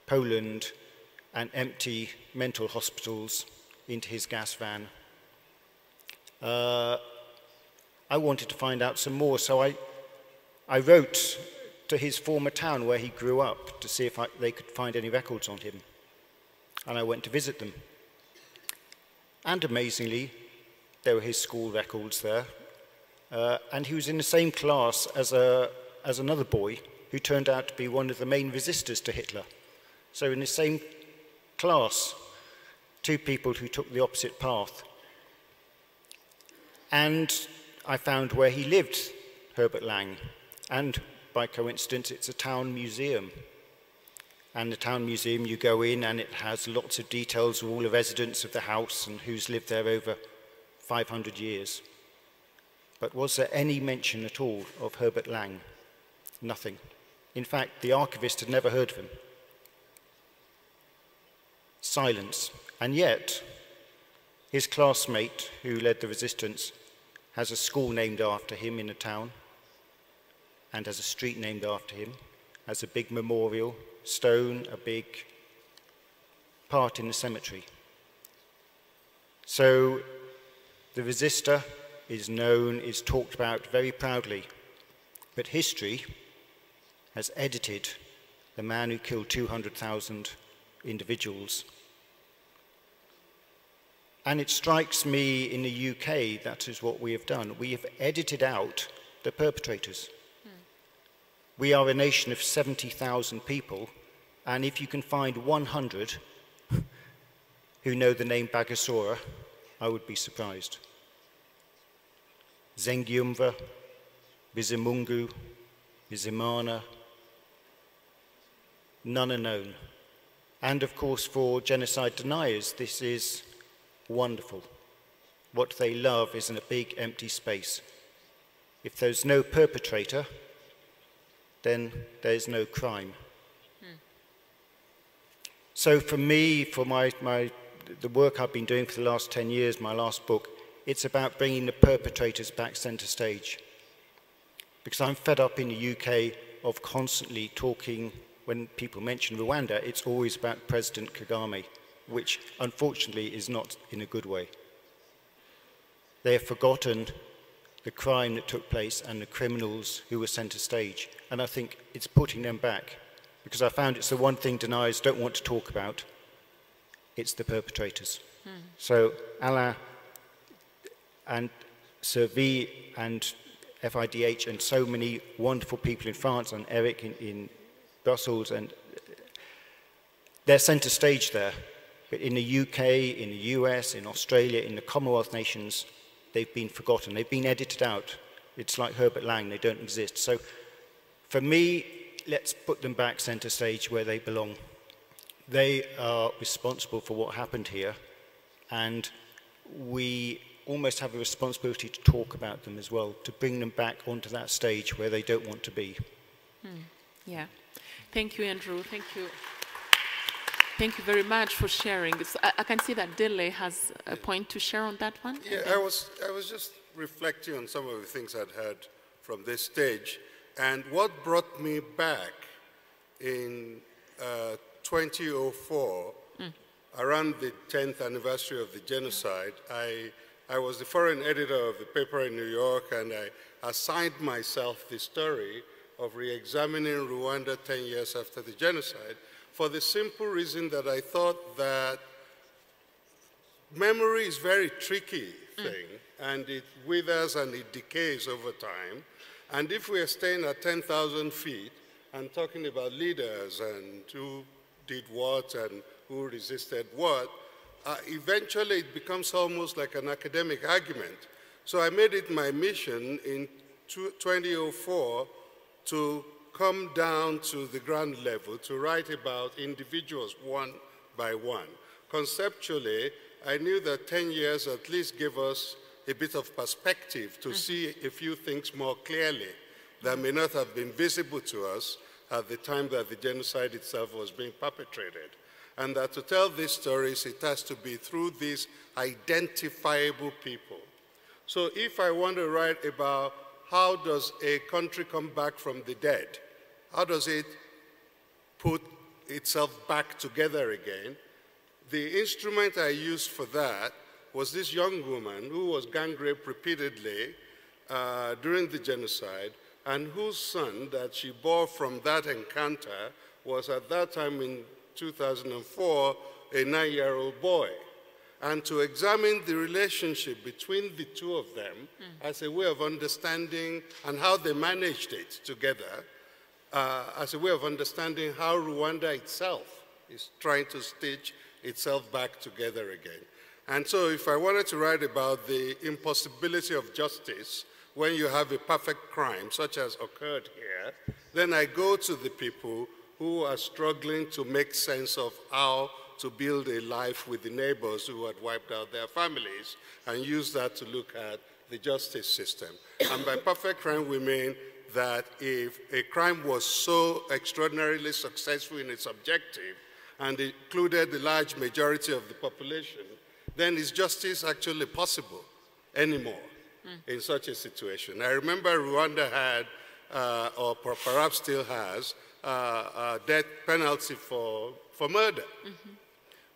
Poland and empty mental hospitals into his gas van. I wanted to find out some more, so I wrote to his former town where he grew up to see if they could find any records on him. And I went to visit them. And amazingly, there were his school records there. And he was in the same class as another boy who turned out to be one of the main resistors to Hitler. So in the same class, two people who took the opposite path. And I found where he lived, Herbert Lang. And by coincidence, it's a town museum. And the town museum, you go in and it has lots of details of all the residents of the house and who's lived there over 500 years. But was there any mention at all of Herbert Lang? Nothing. In fact, the archivist had never heard of him. Silence. And yet, his classmate who led the resistance has a school named after him in the town and has a street named after him, has a big memorial, stone, a big part in the cemetery. So the resistor is known, is talked about very proudly, but history has edited the man who killed 200,000 individuals. And it strikes me in the UK, that is what we have done. We have edited out the perpetrators. We are a nation of 70,000 people, and if you can find 100 who know the name Bagosora, I would be surprised. Zengyumva, Bizimungu, Bizimana, none are known. And of course, for genocide deniers, this is wonderful. What they love is in a big empty space. If there's no perpetrator, then there's no crime. So for me, for the work I've been doing for the last 10 years, my last book, it's about bringing the perpetrators back center stage. Because I'm fed up in the UK of constantly talking, when people mention Rwanda, it's always about President Kagame, which unfortunately is not in a good way. They have forgotten the crime that took place and the criminals who were center stage. And I think it's putting them back, because I found it's the one thing deniers don't want to talk about. It's the perpetrators. So Alain and Servie and FIDH and so many wonderful people in France, and Eric in Brussels, and they're center stage there. But in the UK, in the US, in Australia, in the Commonwealth nations, they've been forgotten. They've been edited out. It's like Herbert Lang, they don't exist. So for me, let's put them back center stage where they belong. They are responsible for what happened here, and we almost have a responsibility to talk about them as well, to bring them back onto that stage where they don't want to be. Yeah. Thank you, Andrew. Thank you. Thank you very much for sharing. So I can see that Dele has a point to share on that one. Yeah, I was just reflecting on some of the things I'd heard from this stage. And what brought me back in 2004, around the 10th anniversary of the genocide, I was the foreign editor of the paper in New York, and I assigned myself the story of re-examining Rwanda 10 years after the genocide, for the simple reason that I thought that memory is a very tricky thing, and it withers and it decays over time. And if we are staying at 10,000 feet and talking about leaders and who did what and who resisted what, eventually it becomes almost like an academic argument. So I made it my mission in 2004 to come down to the ground level to write about individuals one by one. Conceptually, I knew that 10 years at least gave us a bit of perspective to see a few things more clearly that may not have been visible to us at the time that the genocide itself was being perpetrated. And that to tell these stories, it has to be through these identifiable people. So if I want to write about how does a country come back from the dead, how does it put itself back together again, the instrument I used for that was this young woman who was gang raped repeatedly during the genocide, and whose son that she bore from that encounter was at that time in 2004 a 9-year-old boy. And to examine the relationship between the two of them as a way of understanding and how they managed it together, as a way of understanding how Rwanda itself is trying to stitch itself back together again. And so if I wanted to write about the impossibility of justice when you have a perfect crime, such as occurred here, then I go to the people who are struggling to make sense of how to build a life with the neighbors who had wiped out their families, and use that to look at the justice system. And by perfect crime, we mean that if a crime was so extraordinarily successful in its objective and included the large majority of the population, then is justice actually possible anymore in such a situation? I remember Rwanda had, or perhaps still has, a death penalty for murder.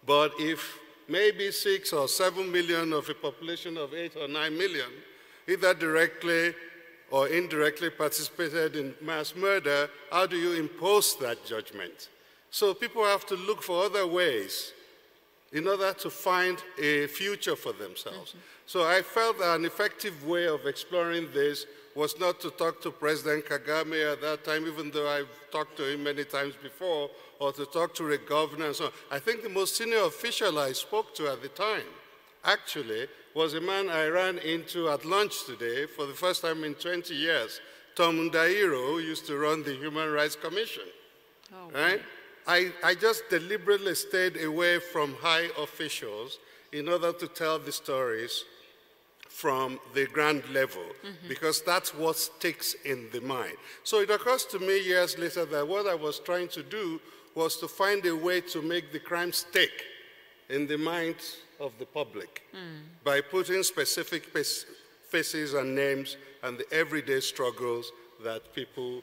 But if maybe 6 or 7 million of a population of 8 or 9 million either directly or indirectly participated in mass murder, how do you impose that judgment? So people have to look for other ways in order to find a future for themselves. So I felt that an effective way of exploring this was not to talk to President Kagame at that time, even though I've talked to him many times before, or to talk to a governor and so on. I think the most senior official I spoke to at the time, actually, was a man I ran into at lunch today for the first time in 20 years, Tom Ndairo, who used to run the Human Rights Commission, right? I just deliberately stayed away from high officials in order to tell the stories from the ground level, because that's what sticks in the mind. So it occurs to me years later that what I was trying to do was to find a way to make the crime stick in the minds of the public by putting specific faces and names and the everyday struggles that people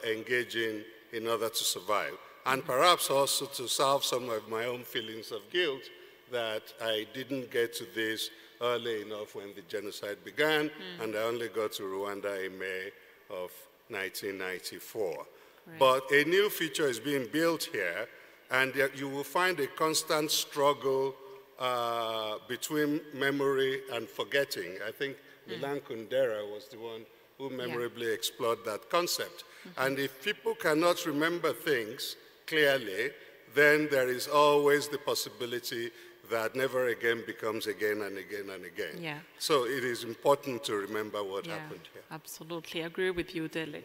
engage in order to survive. And perhaps also to solve some of my own feelings of guilt that I didn't get to this early enough when the genocide began, and I only got to Rwanda in May of 1994. Right. But a new future is being built here, and you will find a constant struggle between memory and forgetting. I think Milan Kundera was the one who memorably explored that concept. And if people cannot remember things clearly, then there is always the possibility that never again becomes again and again and again. Yeah. So it is important to remember what happened here. Absolutely, I agree with you, Dele.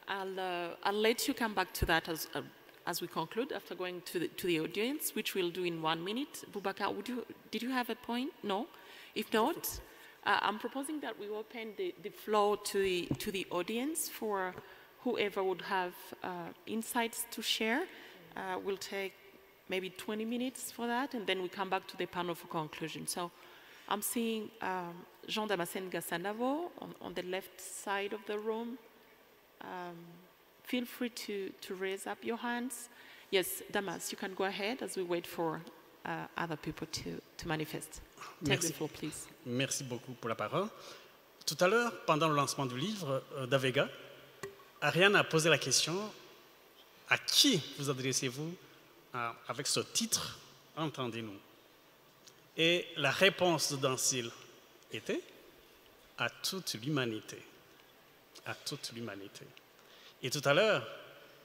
I'll let you come back to that as we conclude, after going to the audience, which we'll do in 1 minute. Boubacar, did you have a point? No? If not, I'm proposing that we open the floor to the audience for whoever would have insights to share. We'll take maybe 20 minutes for that, and then we come back to the panel for conclusion. So I'm seeing Jean Damascene Gassanavo on the left side of the room. Feel free to raise up your hands. Yes, Damas, you can go ahead as we wait for other people to manifest. Take the floor, please. Merci beaucoup pour la parole. Tout à l'heure, pendant le lancement du livre d'Avega, Ariane a posé la question: à qui vous adressez-vous avec ce titre « Entendez-nous » Et la réponse de Dancil était « à toute l'humanité ». À toute l'humanité. Et tout à l'heure,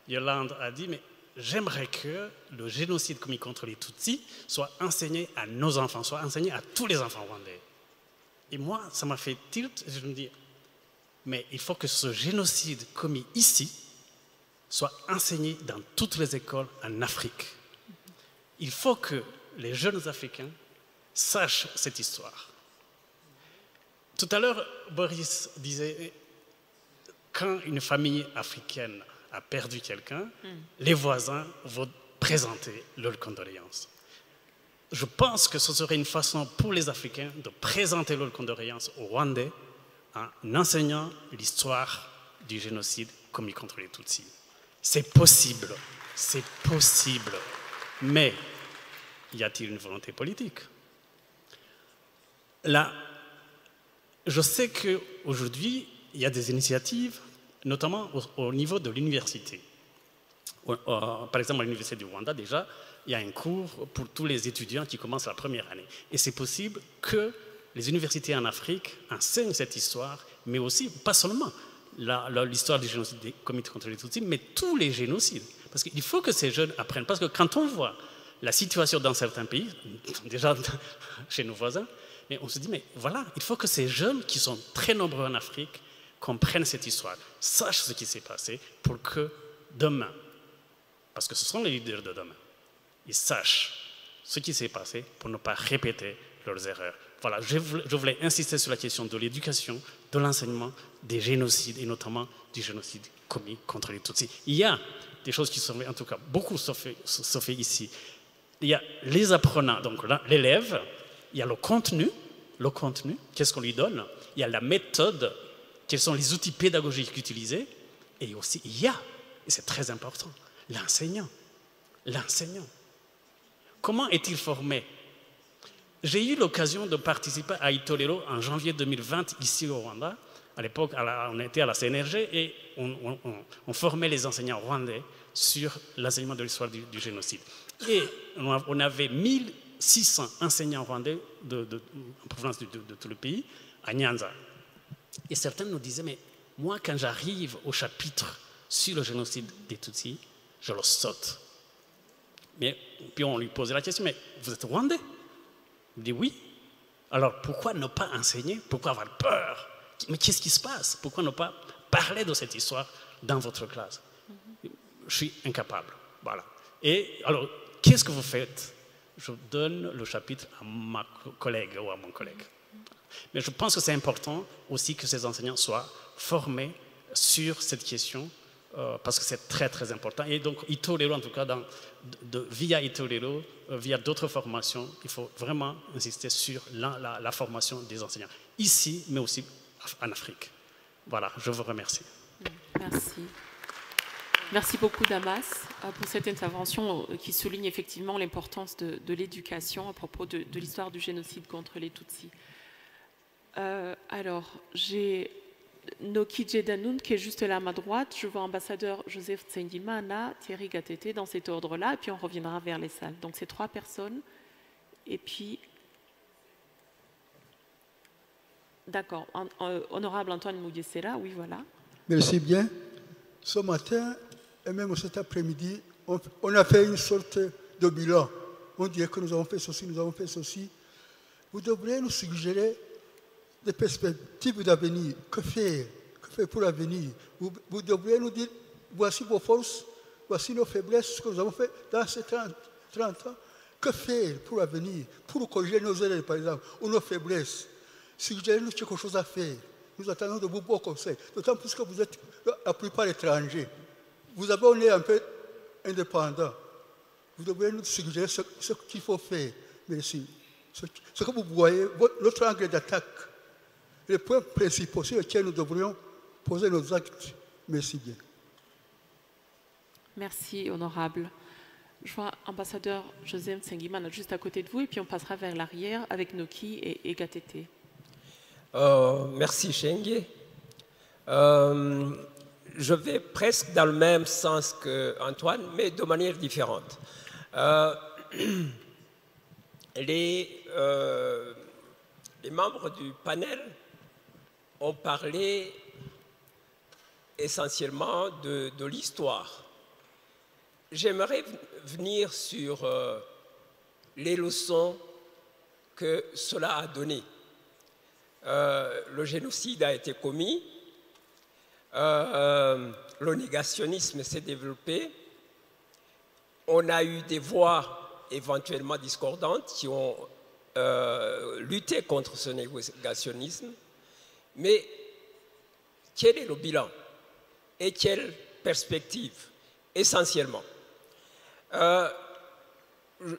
Yolande a dit « mais j'aimerais que le génocide commis contre les Tutsis soit enseigné à nos enfants, soit enseigné à tous les enfants rwandais. » Et moi, ça m'a fait tilt, je me dis, mais il faut que ce génocide commis ici soit enseigné dans toutes les écoles en Afrique. Il faut que les jeunes Africains sachent cette histoire. Tout à l'heure, Boris disait, quand une famille africaine a perdu quelqu'un, les voisins vont présenter leurs condoléances. Je pense que ce serait une façon pour les Africains de présenter leurs condoléances aux Rwandais en enseignant l'histoire du génocide commis contre les Tutsis. C'est possible, mais y a-t-il une volonté politique? Là, je sais qu'aujourd'hui, il y a des initiatives, notamment au niveau de l'université. Par exemple, à l'Université du Rwanda, déjà, il y a un cours pour tous les étudiants qui commencent la première année. Et c'est possible que les universités en Afrique enseignent cette histoire, mais aussi, pas seulement l'histoire du génocide commis contre les Tutsis, mais tous les génocides. Parce qu'il faut que ces jeunes apprennent. Parce que quand on voit la situation dans certains pays, déjà chez nos voisins, mais on se dit, mais voilà, il faut que ces jeunes qui sont très nombreux en Afrique comprennent cette histoire, sachent ce qui s'est passé pour que demain, parce que ce sont les leaders de demain, ils sachent ce qui s'est passé pour ne pas répéter leurs erreurs. Voilà, je voulais insister sur la question de l'éducation, de l'enseignement des génocides et notamment du génocide commis contre les Tutsis. Il y a des choses qui sont faites, en tout cas, beaucoup se fait ici. Il y a les apprenants, donc l'élève, il y a le contenu, qu'est-ce qu'on lui donne, il y a la méthode, quels sont les outils pédagogiques utilisés, et aussi il y a, et c'est très important, l'enseignant. Comment est-il formé? J'ai eu l'occasion de participer à Itorero en janvier 2020 ici au Rwanda. À l'époque, on était à la CNRG et on formait les enseignants rwandais sur l'enseignement de l'histoire du génocide. Et on avait 1600 enseignants rwandais en provenance de tout le pays, à Nyanza. Et certains nous disaient, mais moi, quand j'arrive au chapitre sur le génocide des Tutsis, je le saute. Puis on lui posait la question, mais vous êtes rwandais? Il dit oui. Alors pourquoi ne pas enseigner? Pourquoi avoir peur? Mais qu'est-ce qui se passe? Pourquoi ne pas parler de cette histoire dans votre classe? Je suis incapable. Voilà. Et alors, qu'est-ce que vous faites? Je donne le chapitre à ma collègue ou à mon collègue. Mais je pense que c'est important aussi que ces enseignants soient formés sur cette question parce que c'est très très important. Et donc, Itorero, en tout cas, via Itorero, via d'autres formations, il faut vraiment insister sur la formation des enseignants, ici, mais aussi en Afrique. Voilà, je vous remercie. Merci. Merci beaucoup, Damas, pour cette intervention qui souligne effectivement l'importance de l'éducation à propos de l'histoire du génocide contre les Tutsis. Alors, j'ai Noki Djedanoun qui est juste là à ma droite. Je vois ambassadeur Joseph Tsengimana, Thierry Gatete dans cet ordre-là, et puis on reviendra vers les salles. Donc, c'est 3 personnes. Et puis, d'accord, honorable Antoine Moudjessera, oui, voilà. Merci bien. Ce matin, et même cet après-midi, on a fait une sorte de bilan. On dirait que nous avons fait ceci, nous avons fait ceci. Vous devriez nous suggérer des perspectives d'avenir. Que faire pour l'avenir? Vous devriez nous dire, voici vos forces, voici nos faiblesses, ce que nous avons fait dans ces 30 ans. Que faire pour l'avenir? Pour corriger nos erreurs, par exemple, ou nos faiblesses. Suggérez-nous quelque chose à faire. Nous attendons de vous beaux conseils, d'autant plus que vous êtes la plupart étrangers. Vous avez un nez un peu indépendant. vous devez nous suggérer ce qu'il faut faire. Merci. Ce que vous voyez, notre angle d'attaque, les points principaux sur lesquels nous devrions poser nos actes. Merci bien. Merci, honorable. Je vois ambassadeur José Mtsengimana juste à côté de vous et puis on passera vers l'arrière avec Noki et Gatete. Merci, Chengue. Je vais presque dans le même sens qu'Antoine, mais de manière différente. Les membres du panel ont parlé essentiellement de l'histoire. J'aimerais venir sur les leçons que cela a données. Le génocide a été commis, le négationnisme s'est développé, on a eu des voix éventuellement discordantes qui ont lutté contre ce négationnisme, mais quel est le bilan et quelle perspective essentiellement?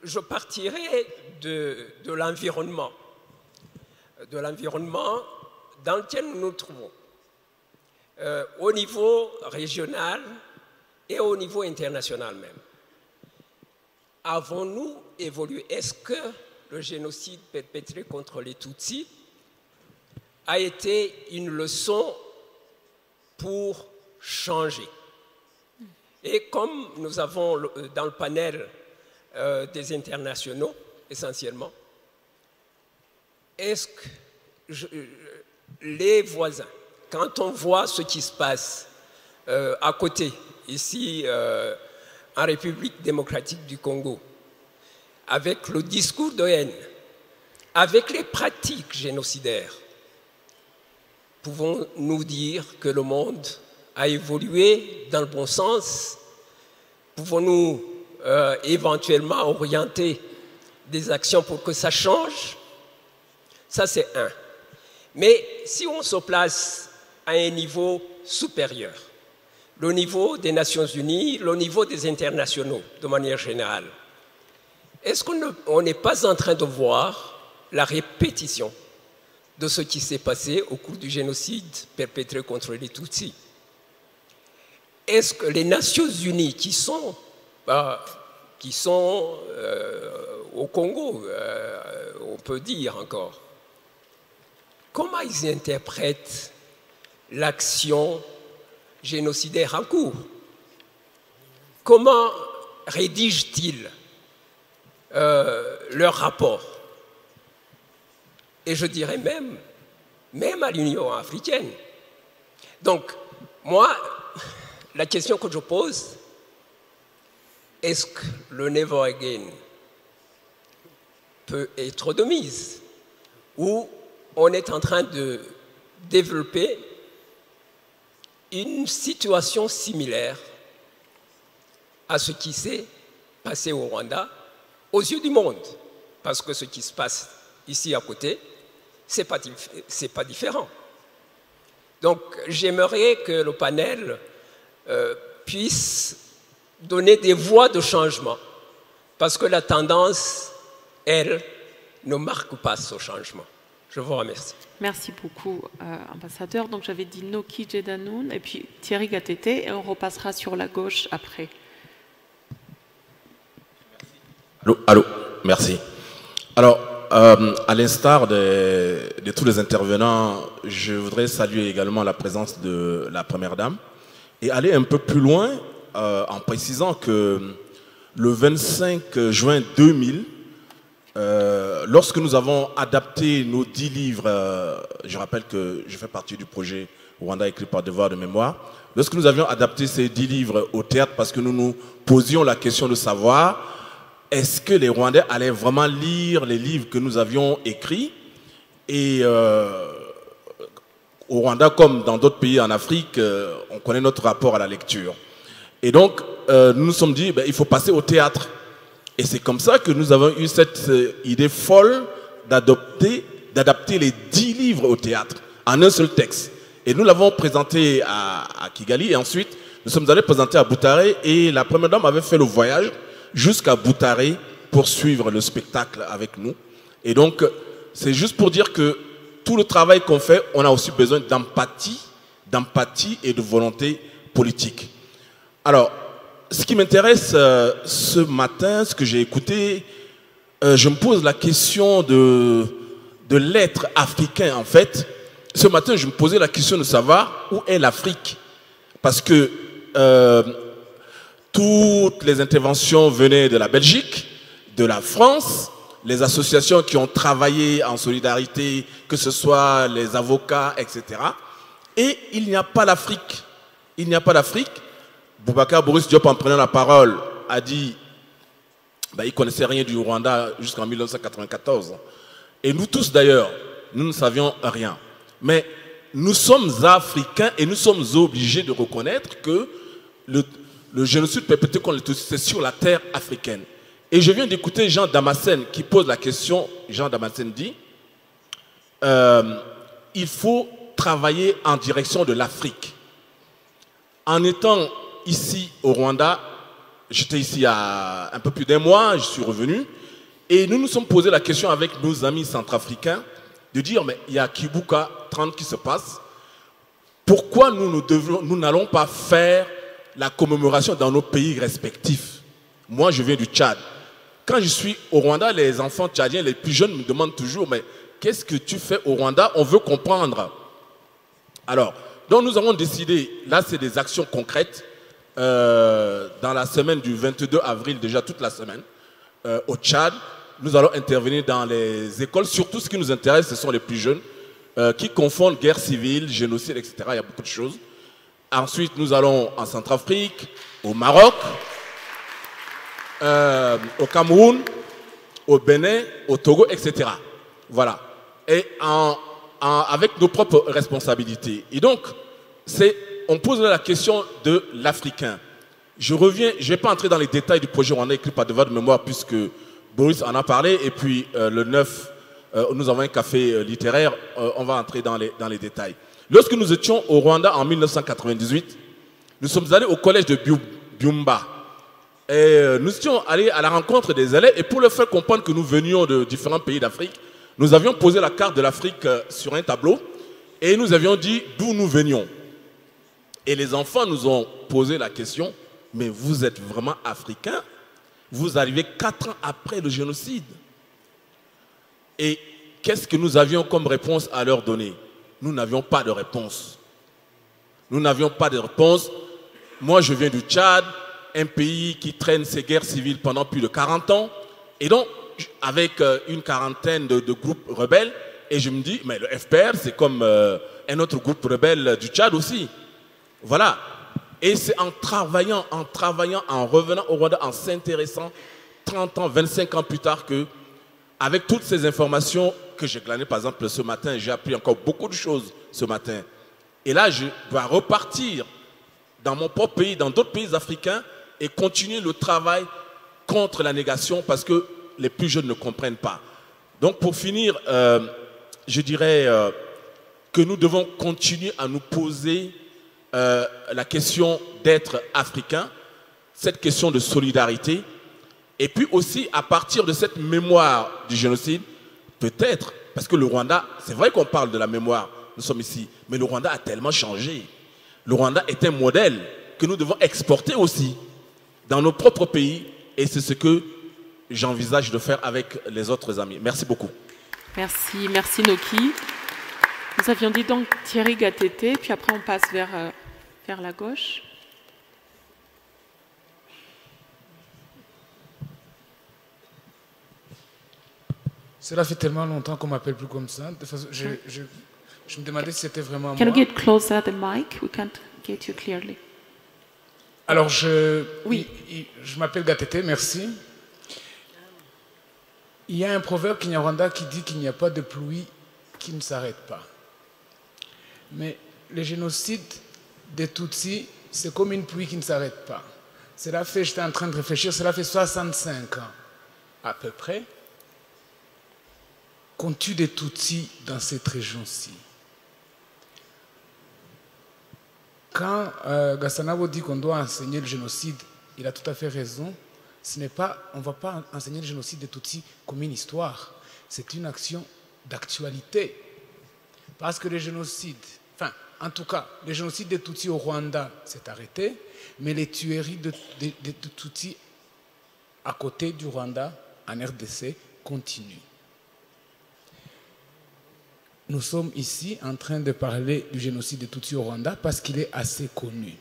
Je partirai de l'environnement dans lequel nous nous trouvons, au niveau régional et au niveau international même. Avons-nous évolué? Est-ce que le génocide perpétré contre les Tutsis a été une leçon pour changer? Et comme nous avons dans le panel des internationaux, essentiellement, est-ce que les voisins, quand on voit ce qui se passe à côté, ici en République démocratique du Congo, avec le discours de haine, avec les pratiques génocidaires, pouvons-nous dire que le monde a évolué dans le bon sens? Pouvons-nous éventuellement orienter des actions pour que ça change? Ça, c'est un. Mais si on se place à un niveau supérieur, le niveau des Nations Unies, le niveau des internationaux, de manière générale, est-ce qu'on n'est pas en train de voir la répétition de ce qui s'est passé au cours du génocide perpétré contre les Tutsis? Est-ce que les Nations Unies qui sont au Congo, on peut dire encore, comment ils interprètent l'action génocidaire en cours? Comment rédigent-ils leur rapport? Et je dirais même à l'Union africaine. Donc, moi, la question que je pose, est-ce que le never again peut être de mise? Ou on est en train de développer une situation similaire à ce qui s'est passé au Rwanda aux yeux du monde? Parce que ce qui se passe ici à côté, c'est pas différent. Donc j'aimerais que le panel puisse donner des voies de changement, parce que la tendance, elle, ne marque pas ce changement. Je vous remercie. Merci beaucoup, ambassadeur. Donc j'avais dit Noki Jedanoun et puis Thierry Gatete, et on repassera sur la gauche après. Allô, merci. Alors, à l'instar de tous les intervenants, je voudrais saluer également la présence de la Première Dame et aller un peu plus loin en précisant que le 25 juin 2000, lorsque nous avons adapté nos 10 livres, je rappelle que je fais partie du projet Rwanda écrit par devoir de mémoire, lorsque nous avions adapté ces 10 livres au théâtre parce que nous nous posions la question de savoir est-ce que les Rwandais allaient vraiment lire les livres que nous avions écrits? Et au Rwanda, comme dans d'autres pays en Afrique, on connaît notre rapport à la lecture. Et donc, nous nous sommes dit, il faut passer au théâtre. Et c'est comme ça que nous avons eu cette idée folle d'adapter les 10 livres au théâtre, en un seul texte. Et nous l'avons présenté à Kigali, et ensuite, nous sommes allés présenter à Butare, et la Première Dame avait fait le voyage jusqu'à Boutaré pour suivre le spectacle avec nous. Et donc, c'est juste pour dire que tout le travail qu'on fait, on a aussi besoin d'empathie et de volonté politique. Alors, ce qui m'intéresse ce matin, ce que j'ai écouté, je me pose la question de l'être africain, en fait. Ce matin, je me posais la question de savoir où est l'Afrique. Parce que toutes les interventions venaient de la Belgique, de la France, les associations qui ont travaillé en solidarité, que ce soit les avocats, etc. Et il n'y a pas l'Afrique. Il n'y a pas d'Afrique. Boubacar Boris Diop, en prenant la parole, a dit qu'il ne connaissait rien du Rwanda jusqu'en 1994. Et nous tous, d'ailleurs, nous ne savions rien. Mais nous sommes africains et nous sommes obligés de reconnaître que le génocide perpétré contre les Tutsis, c'est sur la terre africaine. Et je viens d'écouter Jean Damascène qui pose la question. Jean Damascène dit il faut travailler en direction de l'Afrique. En étant ici au Rwanda, j'étais ici il y a un peu plus d'un mois, je suis revenu, et nous nous sommes posé la question avec nos amis centrafricains de dire, mais il y a Kibuka 30 qui se passe, pourquoi nous n'allons pas faire la commémoration dans nos pays respectifs? Moi, je viens du Tchad. Quand je suis au Rwanda, les enfants tchadiens, les plus jeunes me demandent toujours, mais qu'est-ce que tu fais au Rwanda? On veut comprendre. Alors, donc nous avons décidé, là c'est des actions concrètes, dans la semaine du 22 avril, déjà toute la semaine, au Tchad, nous allons intervenir dans les écoles. Surtout ce qui nous intéresse, ce sont les plus jeunes, qui confondent guerre civile, génocide, etc. Il y a beaucoup de choses. Ensuite, nous allons en Centrafrique, au Maroc, au Cameroun, au Bénin, au Togo, etc. Voilà. Et avec nos propres responsabilités. Et donc, on pose la question de l'Africain. Je reviens, je ne vais pas entrer dans les détails du projet Rwanda écrit par devoir de mémoire puisque Boris en a parlé. Et puis le 9, nous avons un café littéraire, on va entrer dans les détails. Lorsque nous étions au Rwanda en 1998, nous sommes allés au collège de Byumba. Et nous étions allés à la rencontre des élèves. Et pour leur faire comprendre que nous venions de différents pays d'Afrique, nous avions posé la carte de l'Afrique sur un tableau. Et nous avions dit d'où nous venions. Et les enfants nous ont posé la question, mais vous êtes vraiment africains? Vous arrivez 4 ans après le génocide. Et qu'est-ce que nous avions comme réponse à leur donner? Nous n'avions pas de réponse. Nous n'avions pas de réponse. Moi, je viens du Tchad, un pays qui traîne ses guerres civiles pendant plus de 40 ans. Et donc, avec une quarantaine de groupes rebelles, et je me dis, mais le FPR, c'est comme un autre groupe rebelle du Tchad aussi. Voilà. Et c'est en travaillant, en revenant au Rwanda, en s'intéressant 30 ans, 25 ans plus tard que, avec toutes ces informations que j'ai glanées, par exemple, ce matin, j'ai appris encore beaucoup de choses ce matin. Et là, je dois repartir dans mon propre pays, dans d'autres pays africains, et continuer le travail contre la négation parce que les plus jeunes ne comprennent pas. Donc, pour finir, je dirais que nous devons continuer à nous poser la question d'être africain, cette question de solidarité, et puis aussi à partir de cette mémoire du génocide, peut-être, parce que le Rwanda, c'est vrai qu'on parle de la mémoire, nous sommes ici, mais le Rwanda a tellement changé. Le Rwanda est un modèle que nous devons exporter aussi dans nos propres pays, et c'est ce que j'envisage de faire avec les autres amis. Merci beaucoup. Merci, merci Noki. Nous avions dit donc Thierry Gatete, puis après on passe vers la gauche. Cela fait tellement longtemps qu'on ne m'appelle plus comme ça. De toute façon, je me demandais si c'était vraiment moi. Can you get closer the mic? We can't get you clearly. Alors, je m'appelle Gatete, merci. Il y a un proverbe kinyarwanda qui dit qu'il n'y a pas de pluie qui ne s'arrête pas. Mais le génocide des Tutsis, c'est comme une pluie qui ne s'arrête pas. Cela fait, j'étais en train de réfléchir, cela fait 65 ans, à peu près, qu'on tue des Tutsis dans cette région-ci. Quand Gassanavo dit qu'on doit enseigner le génocide, il a tout à fait raison. on ne va pas enseigner le génocide des Tutsis comme une histoire. C'est une action d'actualité. Parce que le génocide, en tout cas, le génocide des Tutsis au Rwanda s'est arrêté, mais les tueries de Tutsis à côté du Rwanda, en RDC, continuent. Nous sommes ici en train de parler du génocide des Tutsis au Rwanda parce qu'il est assez connu.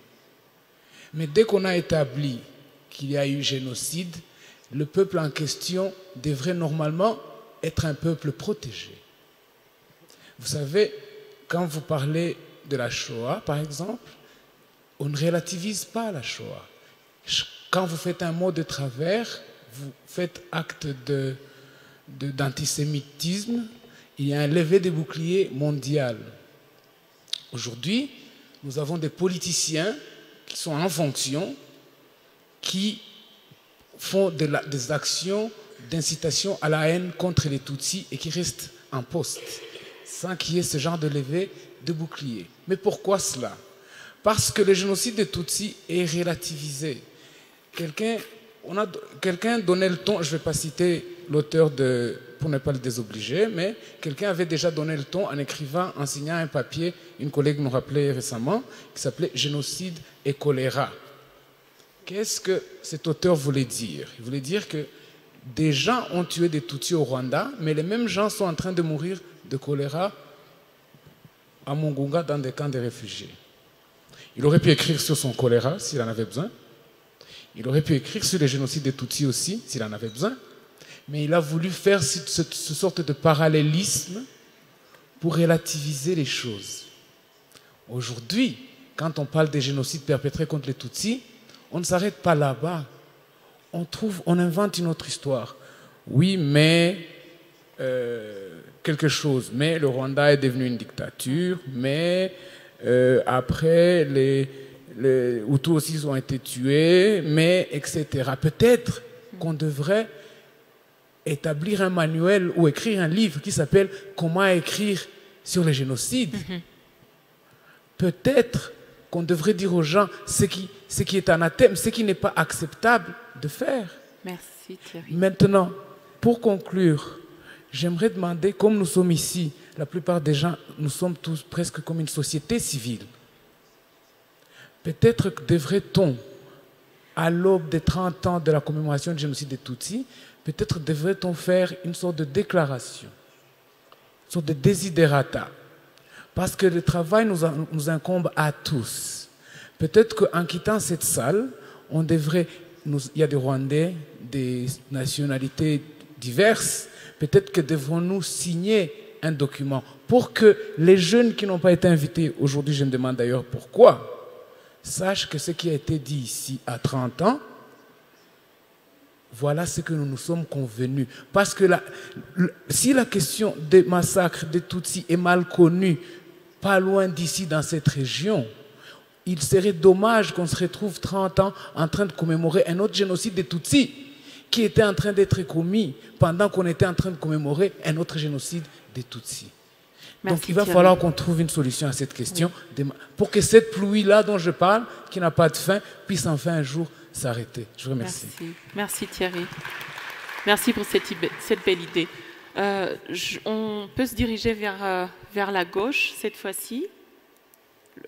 Mais dès qu'on a établi qu'il y a eu génocide, le peuple en question devrait normalement être un peuple protégé. Vous savez, quand vous parlez de la Shoah, par exemple, on ne relativise pas la Shoah. Quand vous faites un mot de travers, vous faites acte d'antisémitisme, il y a un lever des boucliers mondial. Aujourd'hui, nous avons des politiciens qui sont en fonction, qui font des actions d'incitation à la haine contre les Tutsis et qui restent en poste, sans qu'il y ait ce genre de lever de bouclier. Mais pourquoi cela? Parce que le génocide des Tutsis est relativisé. Quelqu'un donnait le ton, je ne vais pas citer l'auteur pour ne pas le désobliger, mais quelqu'un avait déjà donné le ton en écrivant, en signant un papier, une collègue nous rappelait récemment, qui s'appelait « Génocide et choléra ». Qu'est-ce que cet auteur voulait dire? Il voulait dire que des gens ont tué des Tutsis au Rwanda, mais les mêmes gens sont en train de mourir de choléra à Mongunga dans des camps de réfugiés. Il aurait pu écrire sur son choléra s'il en avait besoin. Il aurait pu écrire sur le génocide des Tutsis aussi s'il en avait besoin. Mais il a voulu faire cette sorte de parallélisme pour relativiser les choses. Aujourd'hui, quand on parle des génocides perpétrés contre les Tutsis, on ne s'arrête pas là-bas. On invente une autre histoire. Oui, mais quelque chose. Mais le Rwanda est devenu une dictature. Mais après, les Hutus aussi ont été tués. Mais, etc. Peut-être qu'on devrait établir un manuel ou écrire un livre qui s'appelle « Comment écrire sur les génocides ». Peut-être qu'on devrait dire aux gens ce qui est anathème, ce qui n'est pas acceptable de faire. Merci Thierry. Maintenant, pour conclure, j'aimerais demander, comme nous sommes ici, la plupart des gens, nous sommes tous presque comme une société civile. Peut-être que devrait-on, à l'aube des 30 ans de la commémoration du génocide des Tutsis, peut-être devrait-on faire une sorte de déclaration, une sorte de desiderata. Parce que le travail nous incombe à tous. Peut-être qu'en quittant cette salle, il y a des Rwandais, des nationalités diverses, peut-être que devrons-nous signer un document pour que les jeunes qui n'ont pas été invités, aujourd'hui je me demande d'ailleurs pourquoi, sachent que ce qui a été dit ici à 30 ans, voilà ce que nous nous sommes convenus. Parce que si la question des massacres des Tutsis est mal connue, pas loin d'ici, dans cette région, il serait dommage qu'on se retrouve 30 ans en train de commémorer un autre génocide des Tutsis qui était en train d'être commis pendant qu'on était en train de commémorer un autre génocide des Tutsis. Merci, donc il va Thierry. falloir qu'on trouve une solution à cette question pour que cette pluie-là dont je parle, qui n'a pas de fin, puisse enfin un jour s'arrêter. Je vous remercie. Merci Thierry. Merci pour cette belle idée. On peut se diriger vers la gauche cette fois-ci.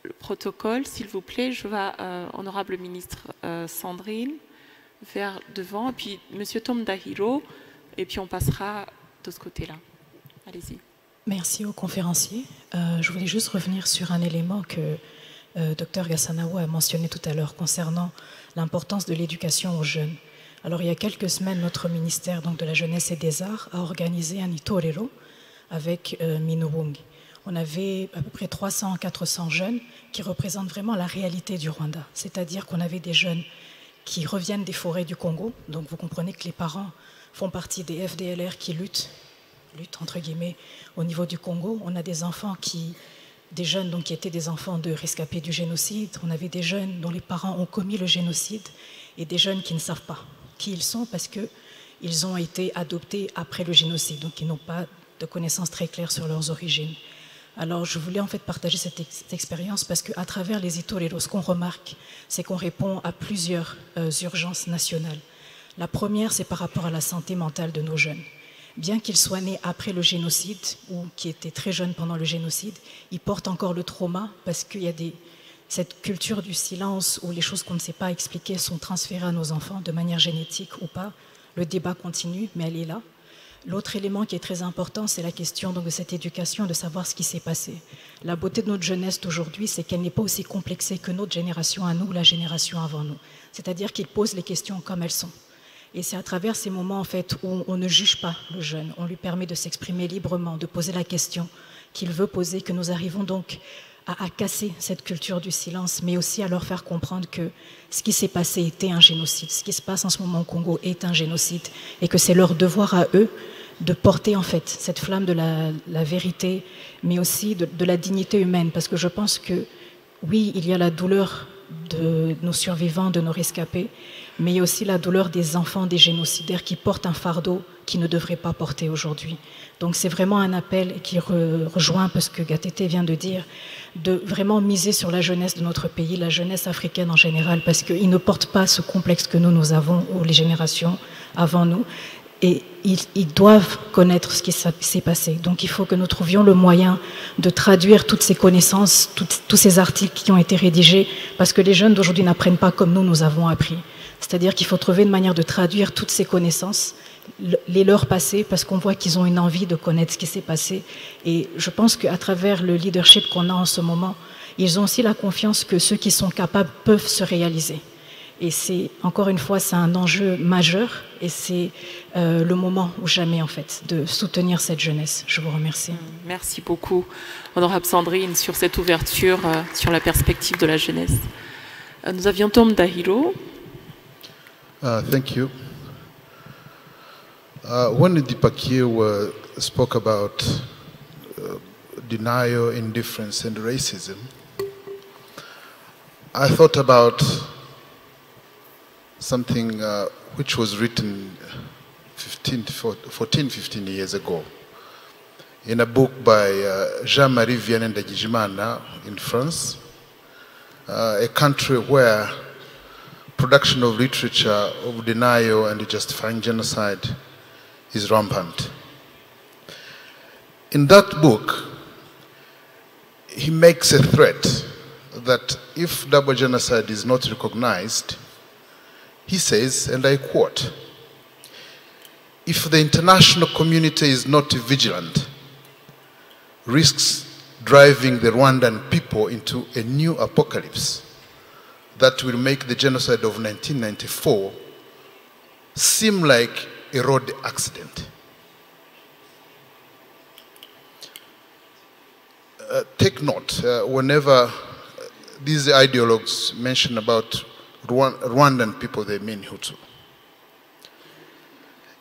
Le protocole, s'il vous plaît. Je vois honorable ministre Sandrine vers devant, et puis monsieur Tom Dahiro, et puis on passera de ce côté-là. Allez-y. Merci aux conférenciers. Je voulais juste revenir sur un élément que Dr Gassanawa a mentionné tout à l'heure concernant l'importance de l'éducation aux jeunes. Alors, il y a quelques semaines, notre ministère donc, de la Jeunesse et des Arts a organisé un itorero avec Minobungi. On avait à peu près 300-400 jeunes qui représentent vraiment la réalité du Rwanda. C'est-à-dire qu'on avait des jeunes qui reviennent des forêts du Congo. Donc, vous comprenez que les parents font partie des FDLR qui luttent entre guillemets, au niveau du Congo. On a des enfants des jeunes donc, qui étaient des enfants de rescapés du génocide. On avait des jeunes dont les parents ont commis le génocide et des jeunes qui ne savent pas qui ils sont parce qu'ils ont été adoptés après le génocide, donc ils n'ont pas de connaissances très claires sur leurs origines. Alors je voulais en fait partager cette expérience parce qu'à travers les itoreros, ce qu'on remarque, c'est qu'on répond à plusieurs urgences nationales. La première, c'est par rapport à la santé mentale de nos jeunes. Bien qu'ils soient nés après le génocide ou qui étaient très jeunes pendant le génocide, ils portent encore le trauma parce qu'il y a cette culture du silence où les choses qu'on ne sait pas expliquer sont transférées à nos enfants de manière génétique ou pas. Le débat continue, mais elle est là. L'autre élément qui est très important, c'est la question donc, de cette éducation, de savoir ce qui s'est passé. La beauté de notre jeunesse d'aujourd'hui, c'est qu'elle n'est pas aussi complexée que notre génération à nous, la génération avant nous. C'est-à-dire qu'ils posent les questions comme elles sont. Et c'est à travers ces moments en fait, où on ne juge pas le jeune, on lui permet de s'exprimer librement, de poser la question qu'il veut poser, que nous arrivons donc à casser cette culture du silence, mais aussi à leur faire comprendre que ce qui s'est passé était un génocide, ce qui se passe en ce moment au Congo est un génocide, et que c'est leur devoir à eux de porter en fait cette flamme de la vérité, mais aussi de la dignité humaine, parce que je pense que oui, il y a la douleur de nos survivants, de nos rescapés, mais il y a aussi la douleur des enfants des génocidaires qui portent un fardeau qu'ils ne devraient pas porter aujourd'hui. Donc c'est vraiment un appel qui rejoint un peu ce que Gatete vient de dire, de vraiment miser sur la jeunesse de notre pays, la jeunesse africaine en général, parce qu'ils ne portent pas ce complexe que nous avons, ou les générations avant nous, et ils doivent connaître ce qui s'est passé. Donc il faut que nous trouvions le moyen de traduire toutes ces connaissances, tous ces articles qui ont été rédigés, parce que les jeunes d'aujourd'hui n'apprennent pas comme nous avons appris. C'est-à-dire qu'il faut trouver une manière de traduire toutes ces connaissances, les leur passer, parce qu'on voit qu'ils ont une envie de connaître ce qui s'est passé. Et je pense qu'à travers le leadership qu'on a en ce moment, ils ont aussi la confiance que ceux qui sont capables peuvent se réaliser. Et c'est, encore une fois, c'est un enjeu majeur et c'est le moment ou jamais, en fait, de soutenir cette jeunesse. Je vous remercie. Merci beaucoup, Honorable Sandrine, sur cette ouverture sur la perspective de la jeunesse. Nous avions Tom Dahiro. Thank you. When Dipakie spoke about denial, indifference, and racism, I thought about something which was written 14, 15 years ago in a book by Jean-Marie Vianney Ndagijimana in France, a country where production of literature of denial and justifying genocide is rampant. In that book, he makes a threat that if double genocide is not recognized, he says, and I quote, if the international community is not vigilant, risks driving the Rwandan people into a new apocalypse that will make the genocide of 1994 seem like a road accident. Take note, whenever these ideologues mention about Rwandan people, they mean Hutu.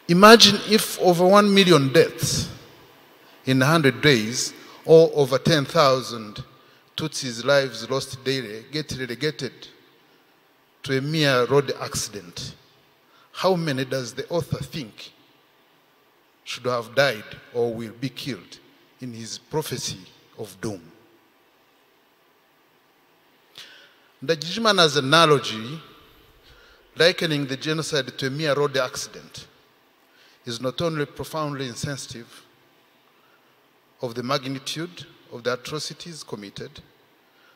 Imagine if over 1 million deaths in 100 days, or over 10,000 Tutsis' lives lost daily, get relegated to a mere road accident. How many does the author think should have died or will be killed in his prophecy of doom? Ndagijimana's analogy, likening the genocide to a mere road accident, is not only profoundly insensitive of the magnitude of the atrocities committed,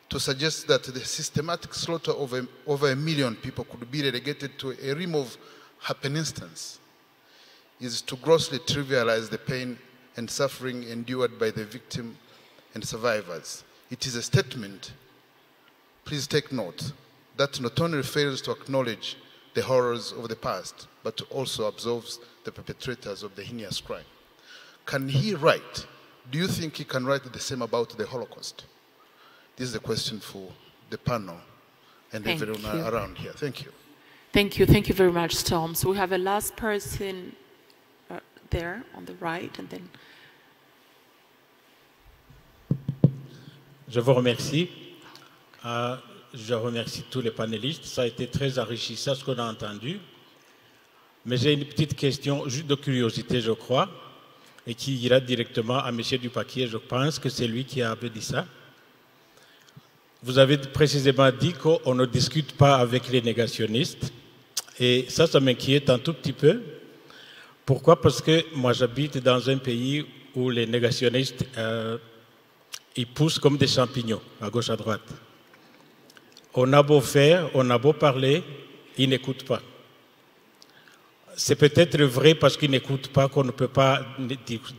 to suggest that the systematic slaughter of over 1 million people could be relegated to a realm of happenstance is to grossly trivialize the pain and suffering endured by the victim and survivors. It is a statement, please take note, that not only fails to acknowledge the horrors of the past, but also absolves the perpetrators of the heinous crime. Can he write? Do you think he can write the same about the Holocaust? This is a question for the panel and everyone around here. Thank you. Thank you. Thank you very much, Tom. So we have a last person there on the right, and then. Je vous remercie. Je remercie tous les panélistes. Ça a été très enrichissant ce qu'on a entendu. Mais j'ai une petite question, juste de curiosité, je crois, et qui ira directement à M. Dupaquier. Je pense que c'est lui qui a un peu dit ça. Vous avez précisément dit qu'on ne discute pas avec les négationnistes Et ça m'inquiète un tout petit peu. Pourquoi? Parce que moi, j'habite dans un pays où les négationnistes, ils poussent comme des champignons, à gauche, à droite. On a beau faire, on a beau parler, ils n'écoutent pas. C'est peut-être vrai parce qu'ils n'écoutent pas qu'on ne peut pas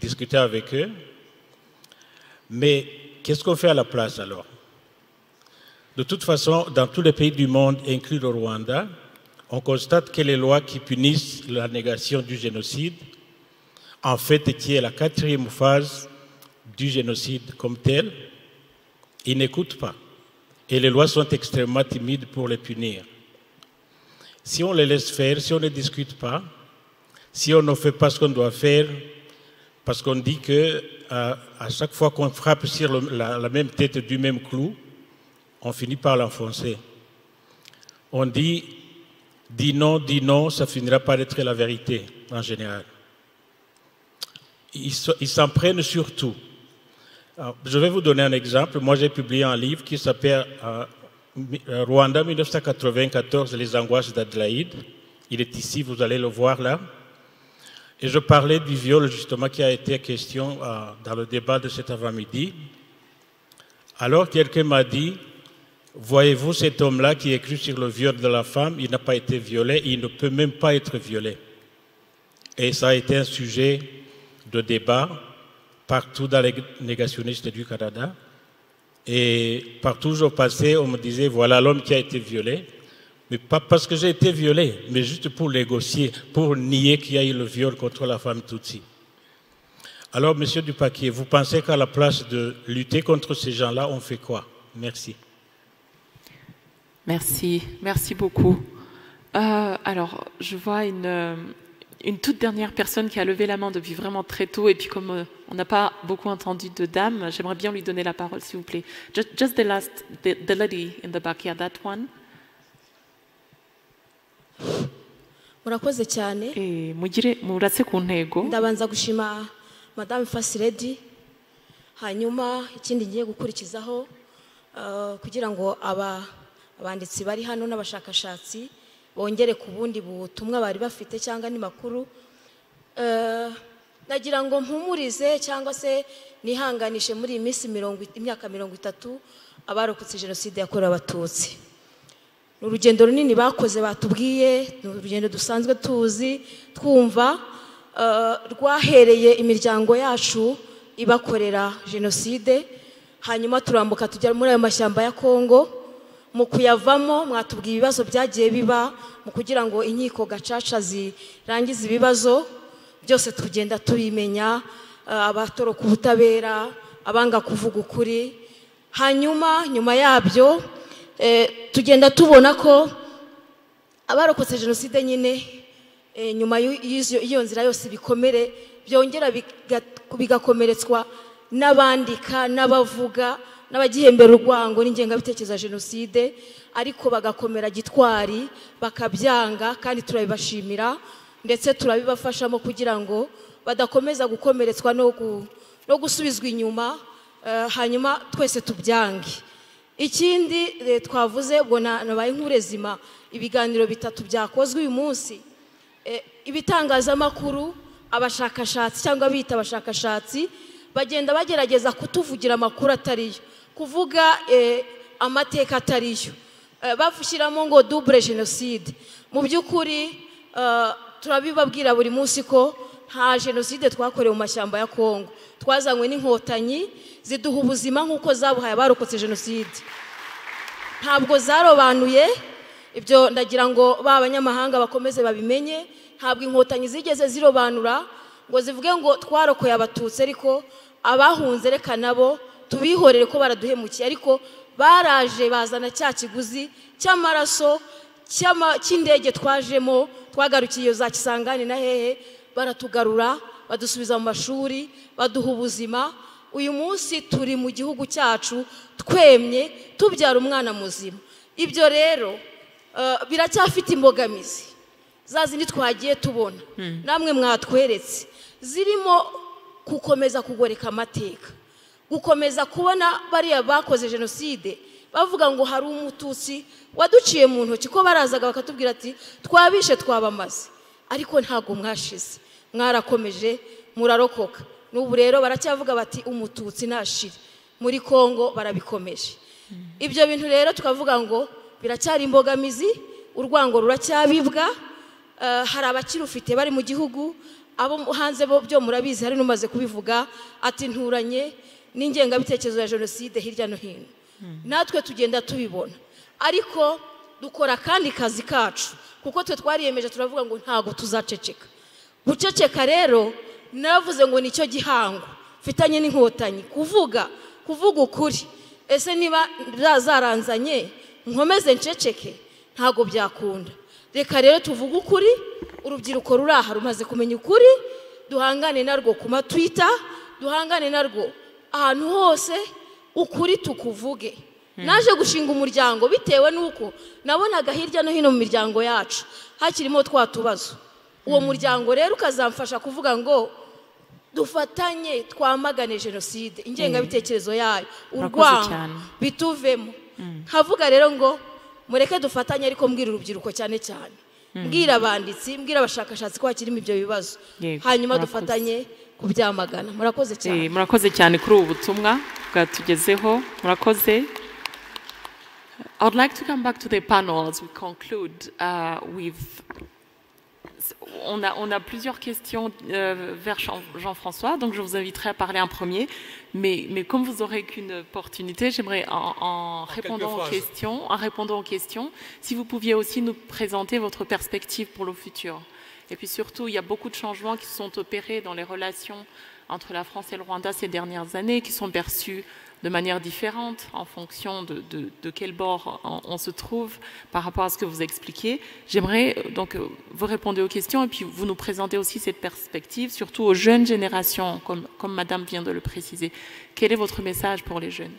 discuter avec eux. Mais qu'est-ce qu'on fait à la place alors? De toute façon, dans tous les pays du monde, inclus le Rwanda, on constate que les lois qui punissent la négation du génocide, en fait, qui est la 4e phase du génocide comme tel, ils n'écoutent pas. Et les lois sont extrêmement timides pour les punir. Si on les laisse faire, si on ne discute pas, si on ne fait pas ce qu'on doit faire, parce qu'on dit que à chaque fois qu'on frappe sur la même tête du même clou, on finit par l'enfoncer. On dit non, ça finira par être la vérité en général. Ils s'en prennent surtout. Alors, je vais vous donner un exemple. Moi, j'ai publié un livre qui s'appelle Rwanda 1994, les angoisses d'Adélaïde. Il est ici, vous allez le voir là. Et je parlais du viol justement qui a été question dans le débat de cet avant-midi. Alors quelqu'un m'a dit, voyez-vous cet homme-là qui écrit sur le viol de la femme, il n'a pas été violé, il ne peut même pas être violé. Et ça a été un sujet de débat partout dans les négationnistes du Canada. Et partout où je passais, on me disait, voilà l'homme qui a été violé. Mais pas parce que j'ai été violé, mais juste pour négocier, pour nier qu'il y a eu le viol contre la femme Tutsi. Alors, Monsieur Dupaquier, vous pensez qu'à la place de lutter contre ces gens-là, on fait quoi? Merci. Merci beaucoup. Alors, je vois une toute dernière personne qui a levé la main depuis vraiment très tôt, et puis comme on n'a pas beaucoup entendu de dame, j'aimerais bien lui donner la parole, s'il vous plaît. Just the lady in the back, yeah, that one. murakoze cyane murase ku ntego. Ndabanza gushima Madame Fasiredi, hanyuma ikindi ngiye gukurikizaho kugira ngo abanditsi bari hano n'abashakashatsi bongere ku bundi butumwa bari bafite cyangwa ni makuru, nagira ngo mpumurize cyangwa se nihanganishe muri imyaka 30 abarokotse jenoside yakorewe abatutsi. Urugendo runini bakoze batubwiye, urugendo dusanzwe tuzi twumva, rwahereye imiryango yacu ibakorera jenoside, hanyuma turambuka tujya muri ayo mashyamba ya Kongo. Mu kuyavamo mwatubwiye ibibazo byagiye biba mu kugira ngo inkiko gacaca zirangize ibibazo byose, tugenda tubimenya, abatoroka ubutabera, abanga kuvuga ukuri. Hanyuma nyuma yabyo tugenda tubona ko abarokotse jenoside nyine nyuma y'iyo nzira yose bikomere byongera bigakomeretswa n'abandika n'abavuga n'abagihembera urwango n'ingengabitekerezo ya jenoside, ariko bagakomera gitwari bakabyanga, kandi turabibashimira ndetse turabibafashamo kugira ngo badakomeza gukomeretswa no gusubizwa inyuma, hanyuma twese tubyange. Ikindi twavuze ubwo nabaye nk'urezima ibiganiro 3 byakozwe uyu munsi, ibitangazamakuru, abashakashatsi cyangwa bita abashakashatsi bagenda bagerageza kutuvugira amakuru atariyo, kuvuga amateka atariyo, bafushyiramo ngo double genocide. Mu by'ukuri turabibabwira buri munsi ko nta jenoside twakorewe mu mashyamba ya Kongo, twazanywe n'inkotanyi ziduha ubuzima nk'uko zabuhaye abarokotse jenoside, ntabwo zarobanuye. Ibyo ndagira ngo b'abanyamahanga bakomeze babimenye, ntabwo inkotanyi zigeze zirobanura ngo zivuge ngo twarokoye abatutsi, ariko abahunze reka nabo tubihorere ko baraduhemukiye, ariko baraje bazana cya kiguzi cy'amaraso cy'indege twajemo, twagarukiye iyo za Kisangani na hehe, baratugarura badusubiza mu mashuri, baduha ubuzima. Uyu munsi turi mu gihugu cyacu twemye tubyara umwana muzima. Ibyo rero biracyafite imbogamizi zazindi twagiye tubona, namwe mwatweretse, zirimo gukomeza kugoreka amateka, gukomeza kubona bariya bakoze jenoside bavuga ngo hari umututsi waduciye mu ntoki ko barazaga bakatubwira ati twabishe twabamaze ariko ntago mwashize mwarakomeje murarokoka n'ubu rero baracyavuga bati umututsi nashire muri Kongo barabikomeje ibyo bintu rero tukavuga ngo biracyari imbogamizi urwango ruracyabibwa hari abakirufite bari mu gihugu abo hanze bo byo murabizi hari numaze kubivuga ati nturanye n'ingengabitekerezo ya jenoside hirya no hino natwe tugenda tubibona ariko dukora kandi kazi kacu kuko twe twariyemeje turavuga ngo ntago tuzaceceka guceceka rero navuze ngo nicyo gihango fitanye n'inkotanyi kuvuga ukuri ese niba zaranzanye nkomeze nceceke ntago byakunda reka rero tuvuga ukuri urubyiruko ruraha rumaze kumenya ukuri duhangane narwo ku matwita duhangane narwo ahantu hose ukuri tukuvuge naje gushinga umuryango bitewe nuko nabonaga hirya no hino mu miryango yacu hakirimo twatubazo uwo muryango rero ukazamfasha kuvuga ngo dufatanye twamagane jenoside ingengabitekerezo yayo urwango bituvemo nkavuga rero ngo mureke dufatanye ariko mbwira urubyiruko cyane cyane mbwira abanditsi mbwira abashakashatsi ko hakirimo ibyo bibazo hanyuma dufatanye kubyamagana murakoze cyane murakoze cyane kuri ubu butumwa bwatugezeho murakoze. I would like to come back to the panel as we conclude with on a plusieurs questions vers Jean-François, donc je vous inviterai à parler en premier, mais comme vous n'aurez qu'une opportunité, j'aimerais en répondant aux questions, si vous pouviez aussi nous présenter votre perspective pour le futur. Et puis surtout, il y a beaucoup de changements qui se sont opérés dans les relations entre la France et le Rwanda ces dernières années, qui sont perçus de manière différente en fonction de quel bord on se trouve par rapport à ce que vous expliquez. J'aimerais donc vous répondre aux questions et puis vous nous présenter aussi cette perspective, surtout aux jeunes générations, comme Madame vient de le préciser. Quel est votre message pour les jeunes?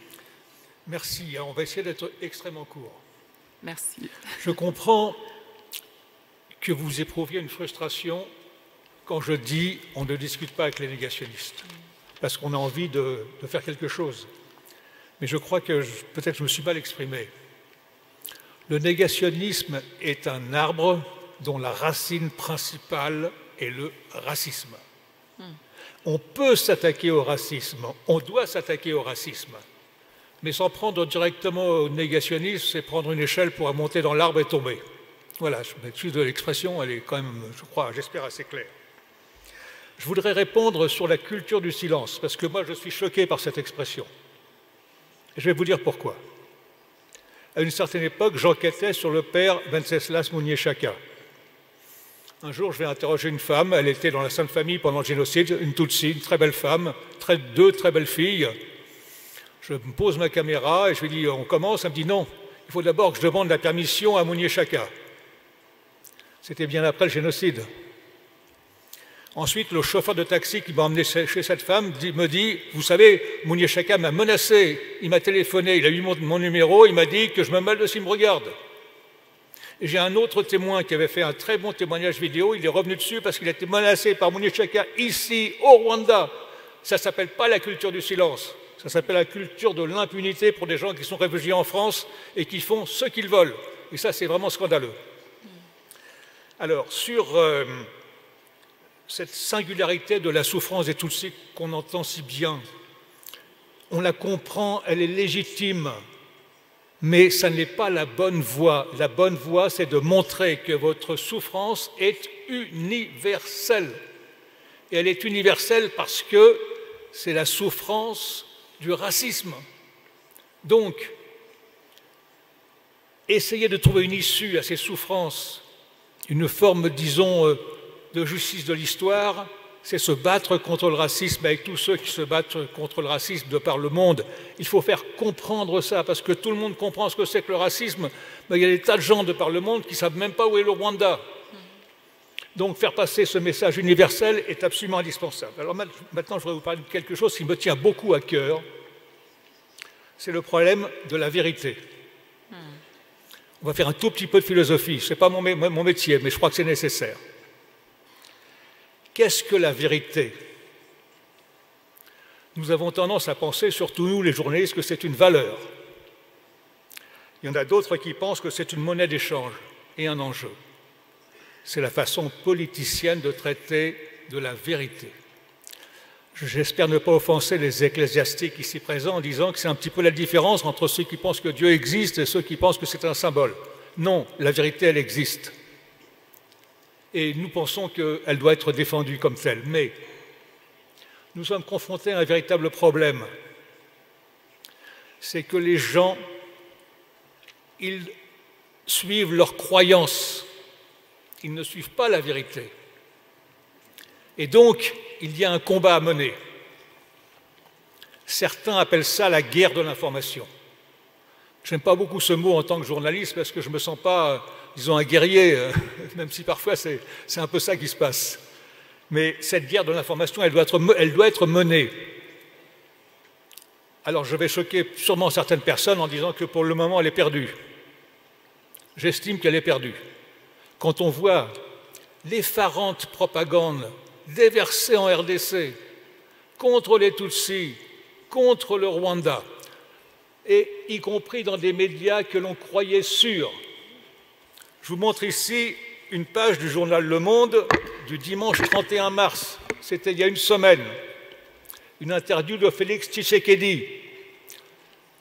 Merci. On va essayer d'être extrêmement court. Merci. Je comprends que vous éprouviez une frustration quand je dis on ne discute pas avec les négationnistes, parce qu'on a envie de faire quelque chose. Mais je crois que peut-être je me suis mal exprimé. Le négationnisme est un arbre dont la racine principale est le racisme. On peut s'attaquer au racisme, on doit s'attaquer au racisme, mais s'en prendre directement au négationnisme, c'est prendre une échelle pour monter dans l'arbre et tomber. Voilà, je m'excuse de l'expression, elle est quand même, je crois, j'espère assez claire. Je voudrais répondre sur la culture du silence, parce que moi je suis choqué par cette expression. Je vais vous dire pourquoi. À une certaine époque, j'enquêtais sur le père Venceslas Muniechaka. Un jour, je vais interroger une femme, elle était dans la Sainte Famille pendant le génocide, une Tutsi, une très belle femme, deux très belles filles. Je me pose ma caméra et je lui dis, on commence, elle me dit non, il faut d'abord que je demande la permission à Muniechaka. C'était bien après le génocide. Ensuite, le chauffeur de taxi qui m'a emmené chez cette femme me dit, vous savez, Muniechaka m'a menacé, il m'a téléphoné, il a eu mon numéro, il m'a dit que je me mêle s'il me regarde. Et j'ai un autre témoin qui avait fait un très bon témoignage vidéo, il est revenu dessus parce qu'il a été menacé par Muniechaka ici, au Rwanda. Ça ne s'appelle pas la culture du silence, ça s'appelle la culture de l'impunité pour des gens qui sont réfugiés en France et qui font ce qu'ils veulent. Et ça, c'est vraiment scandaleux. Alors, sur cette singularité de la souffrance des Tutsis qu'on entend si bien, on la comprend, elle est légitime, mais ça n'est pas la bonne voie. La bonne voie, c'est de montrer que votre souffrance est universelle. Et elle est universelle parce que c'est la souffrance du racisme. Donc, essayez de trouver une issue à ces souffrances, une forme, disons, de justice de l'histoire, c'est se battre contre le racisme avec tous ceux qui se battent contre le racisme de par le monde. Il faut faire comprendre ça, parce que tout le monde comprend ce que c'est que le racisme, mais il y a des tas de gens de par le monde qui ne savent même pas où est le Rwanda. Donc faire passer ce message universel est absolument indispensable. Alors maintenant, je voudrais vous parler de quelque chose qui me tient beaucoup à cœur, c'est le problème de la vérité. On va faire un tout petit peu de philosophie, ce n'est pas mon métier, mais je crois que c'est nécessaire. Qu'est-ce que la vérité? Nous avons tendance à penser, surtout nous les journalistes, que c'est une valeur. Il y en a d'autres qui pensent que c'est une monnaie d'échange et un enjeu. C'est la façon politicienne de traiter de la vérité. J'espère ne pas offenser les ecclésiastiques ici présents en disant que c'est un petit peu la différence entre ceux qui pensent que Dieu existe et ceux qui pensent que c'est un symbole. Non, la vérité, elle existe. Et nous pensons qu'elle doit être défendue comme telle. Mais nous sommes confrontés à un véritable problème. C'est que les gens, ils suivent leurs croyances. Ils ne suivent pas la vérité. Et donc, il y a un combat à mener. Certains appellent ça la guerre de l'information. Je n'aime pas beaucoup ce mot en tant que journaliste parce que je ne me sens pas, disons, un guerrier, même si parfois c'est un peu ça qui se passe. Mais cette guerre de l'information, elle doit être menée. Alors je vais choquer sûrement certaines personnes en disant que pour le moment, elle est perdue. J'estime qu'elle est perdue. Quand on voit l'effarante propagande déversée en RDC contre les Tutsis, contre le Rwanda, et y compris dans des médias que l'on croyait sûrs. Je vous montre ici une page du journal Le Monde du dimanche 31 mars, c'était il y a une semaine, une interview de Félix Tshisekedi.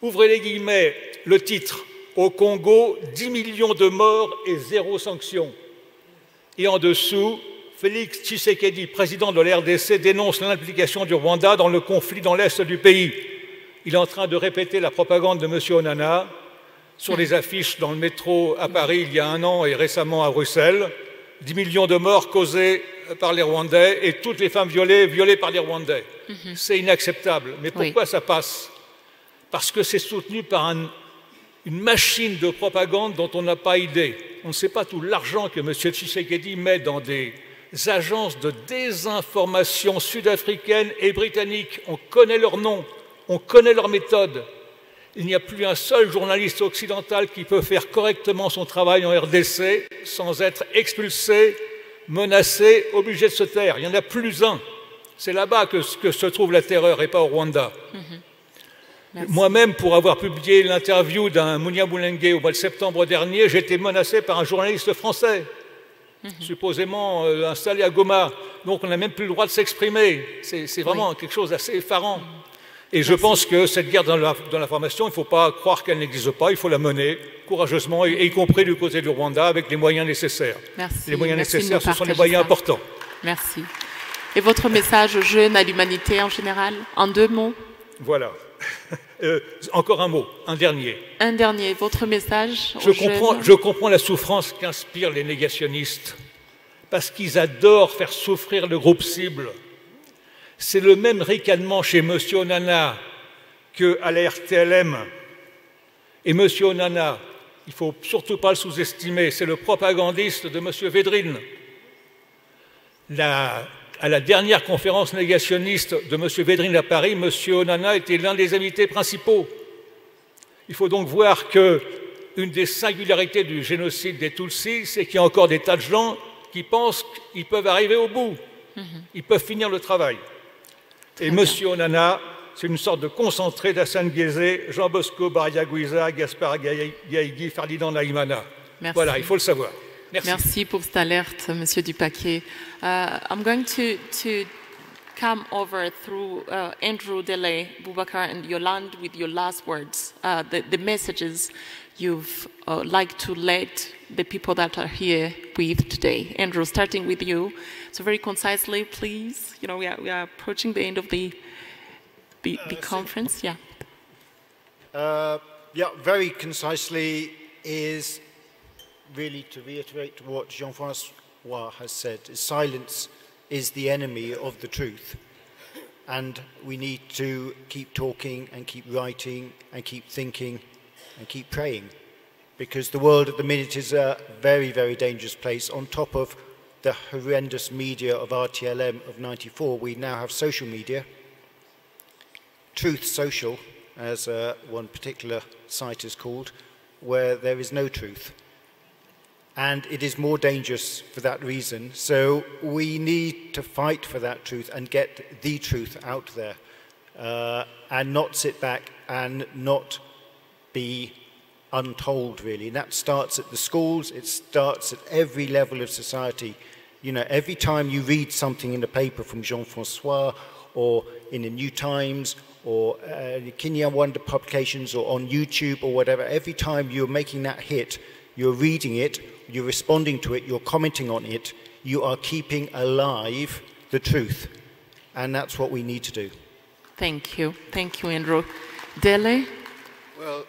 Ouvrez les guillemets, le titre « Au Congo, 10 millions de morts et zéro sanction ». Et en dessous, Félix Tshisekedi, président de la RDC, dénonce l'implication du Rwanda dans le conflit dans l'est du pays. Il est en train de répéter la propagande de M. Onana sur les affiches dans le métro à Paris il y a un an et récemment à Bruxelles. 10 millions de morts causés par les Rwandais et toutes les femmes violées par les Rwandais. C'est inacceptable. Mais pourquoi ça passe? Parce que c'est soutenu par une machine de propagande dont on n'a pas idée. On ne sait pas tout l'argent que M. Tshisekedi met dans des agences de désinformation sud-africaines et britanniques. On connaît leurs noms, on connaît leurs méthodes. Il n'y a plus un seul journaliste occidental qui peut faire correctement son travail en RDC sans être expulsé, menacé, obligé de se taire. Il n'y en a plus un. C'est là-bas que se trouve la terreur et pas au Rwanda. Moi-même, pour avoir publié l'interview d'un Munyabulenge au mois de septembre dernier, j'ai été menacé par un journaliste français, supposément installé à Goma. Donc on n'a même plus le droit de s'exprimer. C'est vraiment quelque chose d'assez effarant. Et je pense que cette guerre dans l'information, il ne faut pas croire qu'elle n'existe pas, il faut la mener courageusement, y compris du côté du Rwanda, avec les moyens nécessaires. Merci. Les moyens nécessaires, ce sont les moyens importants. Merci. Et votre message aux jeunes, à l'humanité en général, en 2 mots? Voilà. Encore un mot, un dernier. Un dernier, votre message aux jeunes. Je comprends la souffrance qu'inspirent les négationnistes, parce qu'ils adorent faire souffrir le groupe cible. C'est le même ricanement chez M. Onana qu'à la RTLM. Et M. Onana, il ne faut surtout pas le sous-estimer, c'est le propagandiste de M. Védrine. À la dernière conférence négationniste de M. Védrine à Paris, M. Onana était l'un des invités principaux. Il faut donc voir qu'une des singularités du génocide des Tutsis, c'est qu'il y a encore des tas de gens qui pensent qu'ils peuvent arriver au bout. Ils peuvent finir le travail. Et M. Onana, c'est une sorte de concentré d'Assane Guézé, Jean Bosco Barriaguiza, Gaspard Gaïgui, Ferdinand Naïmana. Voilà, il faut le savoir. Merci. Merci pour cette alerte, Monsieur Dupaquier. I'm going to come over through Andrew Dele, Boubacar, and Yolande with your last words, the messages you've like to let the people that are here with today. Andrew, starting with you. So very concisely, please. You know, we are approaching the end of the conference. Yeah. Yeah, very concisely is really to reiterate what Jean-François has said. Silence is the enemy of the truth. And we need to keep talking and keep writing and keep thinking and keep praying. Because the world at the minute is a very, very dangerous place. On top of the horrendous media of RTLM of '94, we now have social media, Truth Social, as one particular site is called, where there is no truth. And it is more dangerous for that reason. So we need to fight for that truth and get the truth out there and not sit back and not be untold, really. And that starts at the schools, it starts at every level of society. You know, every time you read something in the paper from Jean-François or in the New Times or the Kinyarwanda publications or on YouTube or whatever, every time you're making that hit, you're reading it, you're responding to it, you're commenting on it, you are keeping alive the truth. And that's what we need to do. Thank you, Andrew. Dele? Well,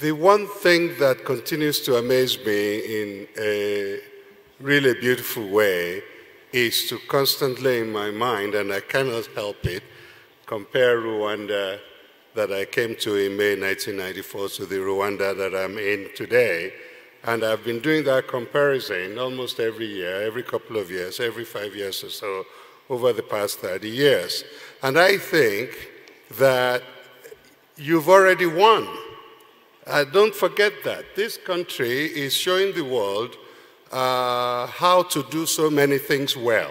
the one thing that continues to amaze me in a really beautiful way is to constantly in my mind, and I cannot help it, compare Rwanda that I came to in May 1994 to the Rwanda that I'm in today. And I've been doing that comparison almost every year, every couple of years, every 5 years or so over the past 30 years. And I think that you've already won. Don't forget that. This country is showing the world how to do so many things well.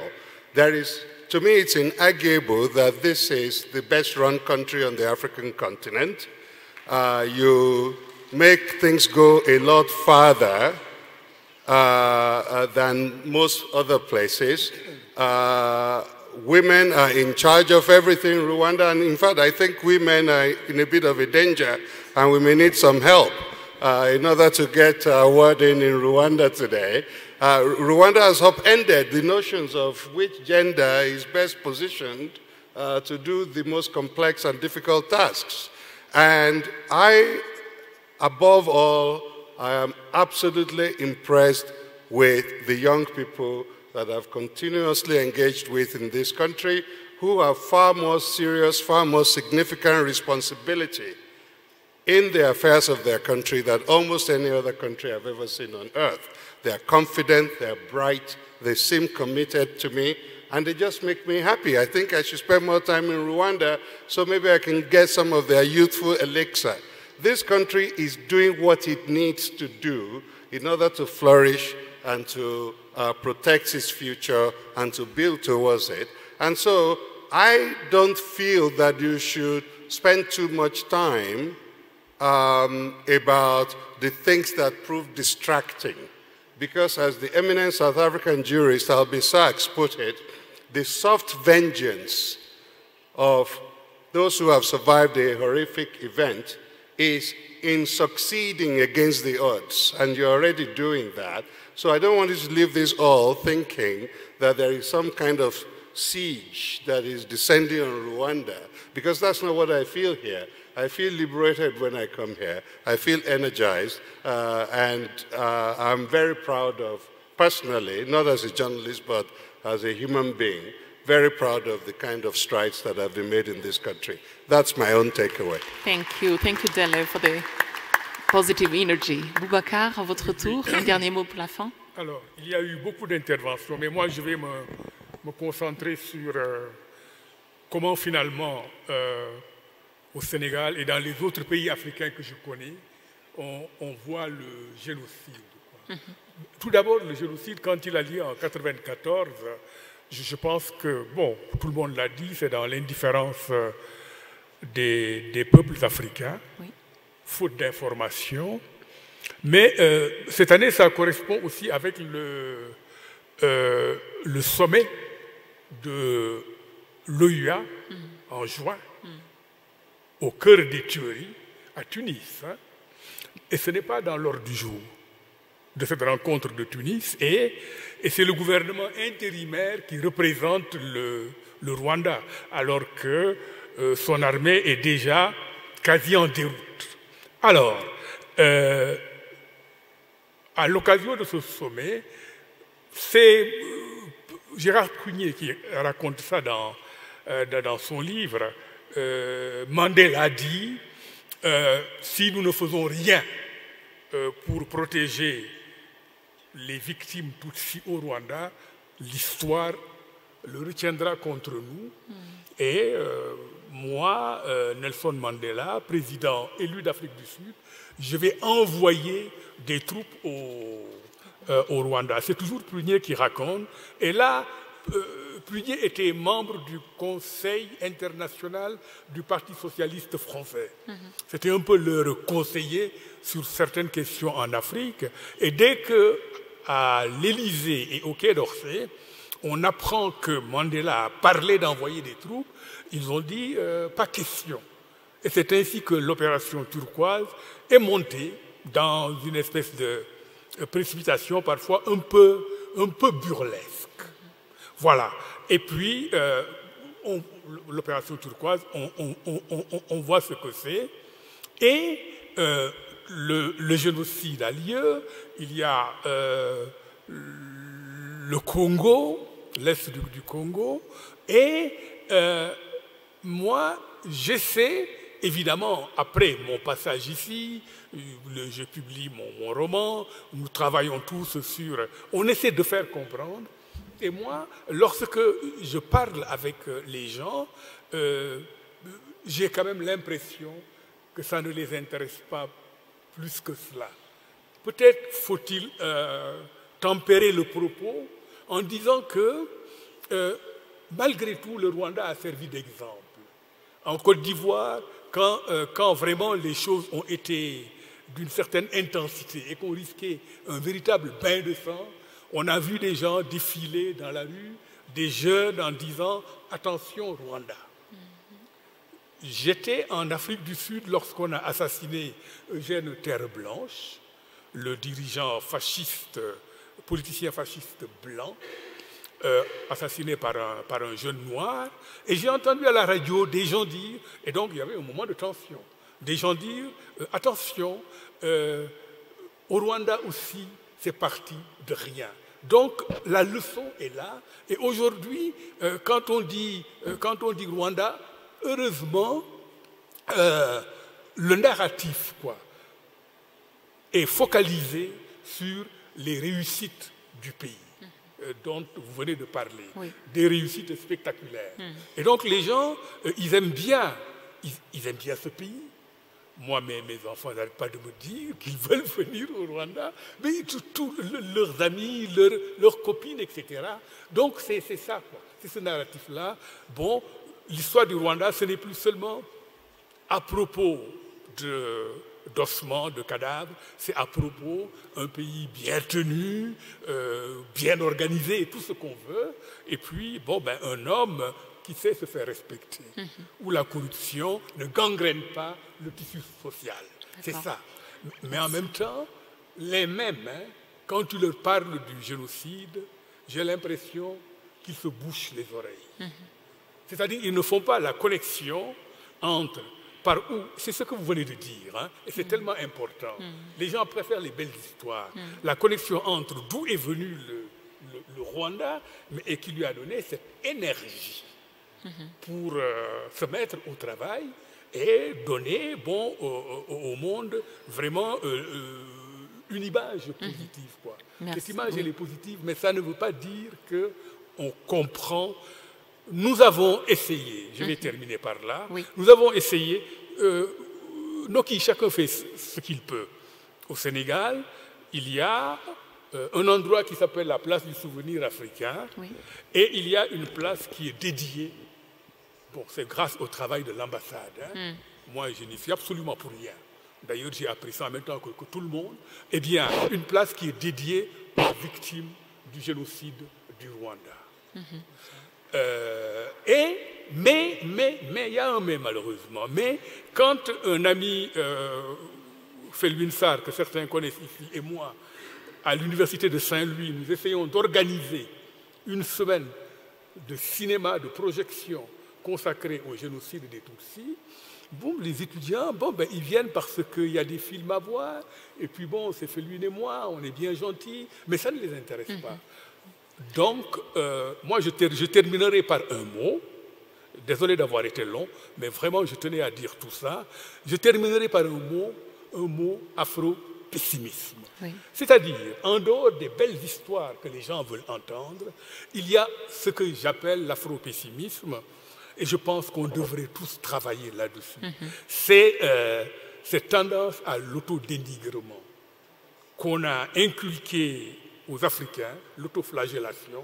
To me, it's inarguable that this is the best-run country on the African continent. You make things go a lot farther than most other places. Women are in charge of everything in Rwanda, and in fact, I think women are in a bit of a danger, and we may need some help in order to get our word in Rwanda today. Rwanda has upended the notions of which gender is best positioned to do the most complex and difficult tasks. And above all, I am absolutely impressed with the young people that I've continuously engaged with in this country who have far more serious, far more significant responsibility in the affairs of their country than almost any other country I've ever seen on earth. They're confident, they're bright, they seem committed to me, and they just make me happy. I think I should spend more time in Rwanda so maybe I can get some of their youthful elixir. This country is doing what it needs to do in order to flourish and to protect its future and to build towards it. And so I don't feel that you should spend too much time about the things that prove distracting. Because as the eminent South African jurist Albie Sachs put it, the soft vengeance of those who have survived a horrific event is in succeeding against the odds, and you're already doing that. So I don't want you to leave this all thinking that there is some kind of siege that is descending on Rwanda, because that's not what I feel here. I feel liberated when I come here. I feel energized, and I'm very proud of, personally, not as a journalist, but as a human being, very proud of the kind of strides that have been made in this country. That's my own takeaway. Thank you, Dele, for the positive energy. Boubacar, à votre tour, un dernier mot pour la fin. Alors, il y a eu beaucoup d'interventions, mais moi je vais me concentrer sur comment finalement au Sénégal et dans les autres pays africains que je connais, on voit le génocide. Tout d'abord, le génocide, quand il a lieu en 1994, je pense que, bon, tout le monde l'a dit, c'est dans l'indifférence des peuples africains, faute d'information. Mais cette année, ça correspond aussi avec le sommet de l'OUA en juin, au cœur des tueries, à Tunis. Hein. Et ce n'est pas dans l'ordre du jour de cette rencontre de Tunis, et c'est le gouvernement intérimaire qui représente le Rwanda, alors que son armée est déjà quasi en déroute. Alors, à l'occasion de ce sommet, c'est Gérard Prunier qui raconte ça dans son livre. Mandela a dit, si nous ne faisons rien pour protéger les victimes Tutsi au Rwanda, l'histoire le retiendra contre nous. Et moi, Nelson Mandela, président élu d'Afrique du Sud, je vais envoyer des troupes au Rwanda. C'est toujours Prunier qui raconte. Et là, Pludier était membre du Conseil international du Parti socialiste français. C'était un peu leur conseiller sur certaines questions en Afrique. Et dès qu'à l'Élysée et au Quai d'Orsay, on apprend que Mandela a parlé d'envoyer des troupes, ils ont dit pas question. Et c'est ainsi que l'opération turquoise est montée dans une espèce de précipitation parfois un peu burlesque. Voilà. Et puis, l'opération turquoise, on voit ce que c'est. Et le génocide a lieu. Il y a le Congo, l'Est du Congo. Et moi, j'essaie, évidemment, après mon passage ici, je publie mon roman, nous travaillons tous sur... On essaie de faire comprendre. Et moi, lorsque je parle avec les gens, j'ai quand même l'impression que ça ne les intéresse pas plus que cela. Peut-être faut-il tempérer le propos en disant que, malgré tout, le Rwanda a servi d'exemple. En Côte d'Ivoire, quand vraiment les choses ont été d'une certaine intensité et qu'on risquait un véritable bain de sang, on a vu des gens défiler dans la rue, des jeunes en disant « Attention Rwanda ». J'étais en Afrique du Sud lorsqu'on a assassiné Eugène Terre-Blanche, le dirigeant fasciste, politicien fasciste blanc, assassiné par un jeune noir. Et j'ai entendu à la radio des gens dire, et donc il y avait un moment de tension, des gens dire « Attention, au Rwanda aussi, c'est parti de rien ». Donc la leçon est là. Et aujourd'hui, quand on dit Rwanda, heureusement, le narratif est focalisé sur les réussites du pays dont vous venez de parler, oui. Des réussites spectaculaires. Et donc les gens, ils aiment bien ce pays. Moi, mes enfants n'arrêtent pas de me dire qu'ils veulent venir au Rwanda, mais tous leurs amis, leurs copines, etc. Donc c'est ça, c'est ce narratif-là. Bon, l'histoire du Rwanda, ce n'est plus seulement à propos d'ossements, de cadavres, c'est à propos d'un pays bien tenu, bien organisé, tout ce qu'on veut, et puis, bon, un homme qui sait se faire respecter, où la corruption ne gangrène pas le tissu social. C'est ça. Mais en même temps, les mêmes, quand tu leur parles du génocide, j'ai l'impression qu'ils se bouchent les oreilles. C'est-à-dire qu'ils ne font pas la connexion entre par où, c'est ce que vous venez de dire, et c'est tellement important. Les gens préfèrent les belles histoires. La connexion entre d'où est venu le Rwanda et qui lui a donné cette énergie pour se mettre au travail et donner au monde vraiment une image positive. Cette image, elle est positive, mais ça ne veut pas dire qu'on comprend. Nous avons essayé, je vais terminer par là, nous avons essayé, chacun fait ce qu'il peut. Au Sénégal, il y a un endroit qui s'appelle la place du souvenir africain, et il y a une place qui est dédiée. Bon, c'est grâce au travail de l'ambassade. Moi, je n'y suis absolument pour rien. D'ailleurs, j'ai appris ça en même temps que tout le monde. Eh bien, une place qui est dédiée aux victimes du génocide du Rwanda. Mais il y a un mais malheureusement. Mais quand un ami, Felwine Sarr, que certains connaissent ici, et moi, à l'université de Saint-Louis, nous essayons d'organiser une semaine de cinéma, de projection consacrée au génocide des Tutsis, bon, les étudiants, ils viennent parce qu'il y a des films à voir, et puis bon, c'est Felwine et moi, on est bien gentils, mais ça ne les intéresse pas. Donc, moi, je terminerai par un mot. Désolé d'avoir été long, mais vraiment, je tenais à dire tout ça. Je terminerai par un mot afro-pessimisme. C'est-à-dire, en dehors des belles histoires que les gens veulent entendre, il y a ce que j'appelle l'afro-pessimisme, et je pense qu'on devrait tous travailler là-dessus. C'est cette tendance à l'autodénigrement qu'on a inculqué aux Africains, l'autoflagellation,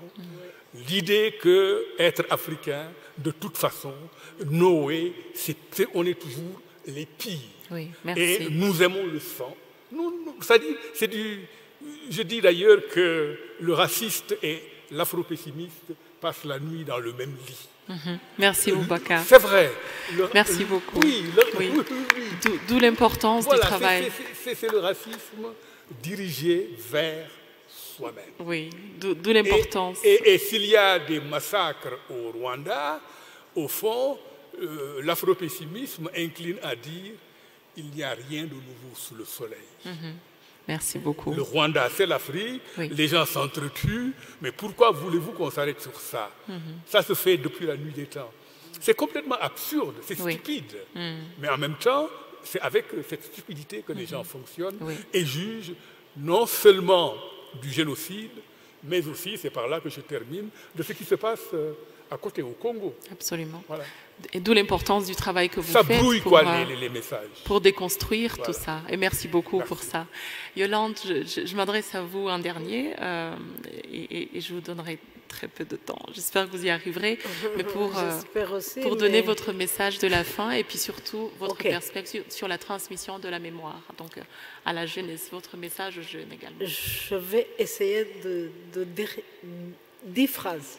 l'idée que être africain, de toute façon, Noé, on est toujours les pires. Oui, merci. Et nous aimons le sang. Je dis d'ailleurs que le raciste et l'afro-pessimiste passent la nuit dans le même lit. Merci Boubacar. C'est vrai. Merci beaucoup. Oui. D'où l'importance du travail. C'est le racisme dirigé vers soi-même. Oui, d'où l'importance. Et s'il y a des massacres au Rwanda, au fond, l'afro-pessimisme incline à dire il n'y a rien de nouveau sous le soleil. Merci beaucoup. Le Rwanda, c'est l'Afrique, les gens s'entretuent, mais pourquoi voulez-vous qu'on s'arrête sur ça? Ça se fait depuis la nuit des temps. C'est complètement absurde, c'est stupide, mais en même temps, c'est avec cette stupidité que les gens fonctionnent et jugent non seulement du génocide, mais aussi, c'est par là que je termine, de ce qui se passe à côté au Congo. Absolument. Voilà. Et d'où l'importance du travail que vous ça faites brouille les messages. Pour déconstruire tout ça. Et merci beaucoup pour ça. Yolande, je m'adresse à vous en dernier et je vous donnerai très peu de temps. J'espère que vous y arriverez. Mais pour donner votre message de la fin et puis surtout votre perspective sur la transmission de la mémoire. Donc à la jeunesse, votre message aux jeunes également. Je vais essayer de dire 10 phrases.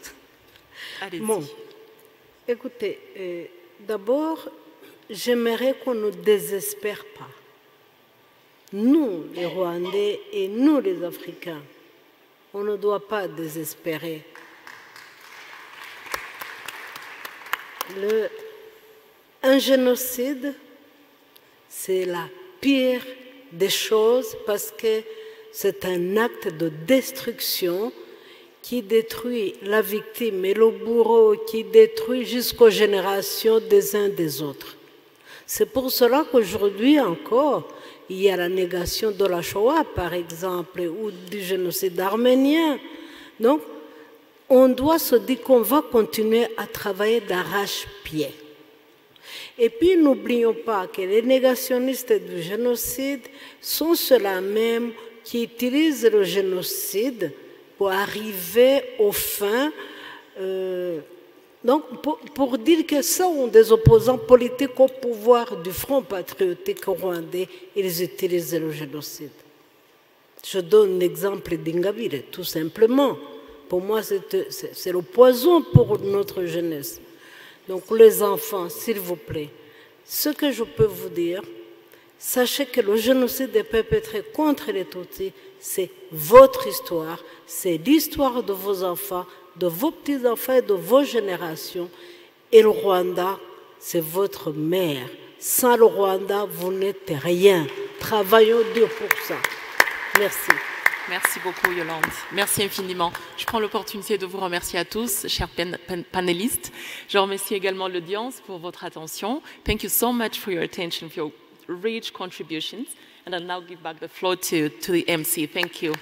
Allez-y. Bon, écoutez, d'abord, j'aimerais qu'on ne désespère pas. Nous, les Rwandais et nous, les Africains, on ne doit pas désespérer. Un génocide, c'est la pire des choses parce que c'est un acte de destruction qui détruit la victime et le bourreau, qui détruit jusqu'aux générations des uns des autres. C'est pour cela qu'aujourd'hui encore, il y a la négation de la Shoah, par exemple, ou du génocide arménien. Donc, on doit se dire qu'on va continuer à travailler d'arrache-pied. Et puis, n'oublions pas que les négationnistes du génocide sont ceux-là même qui utilisent le génocide pour arriver aux fins, donc pour dire que ce sont des opposants politiques au pouvoir du Front patriotique rwandais, ils utilisent le génocide. Je donne l'exemple d'Ingabire, tout simplement. Pour moi, c'est le poison pour notre jeunesse. Donc les enfants, s'il vous plaît, ce que je peux vous dire, sachez que le génocide des perpétrés contre les Tutsis, c'est votre histoire, c'est l'histoire de vos enfants, de vos petits-enfants et de vos générations. Et le Rwanda, c'est votre mère. Sans le Rwanda, vous n'êtes rien. Travaillons dur pour ça. Merci. Merci beaucoup, Yolande. Merci infiniment. Je prends l'opportunité de vous remercier à tous, chers panélistes. Je remercie également l'audience pour votre attention. Thank you so much for your attention, for your rich contributions. And I'll now give back the floor to the MC. Thank you.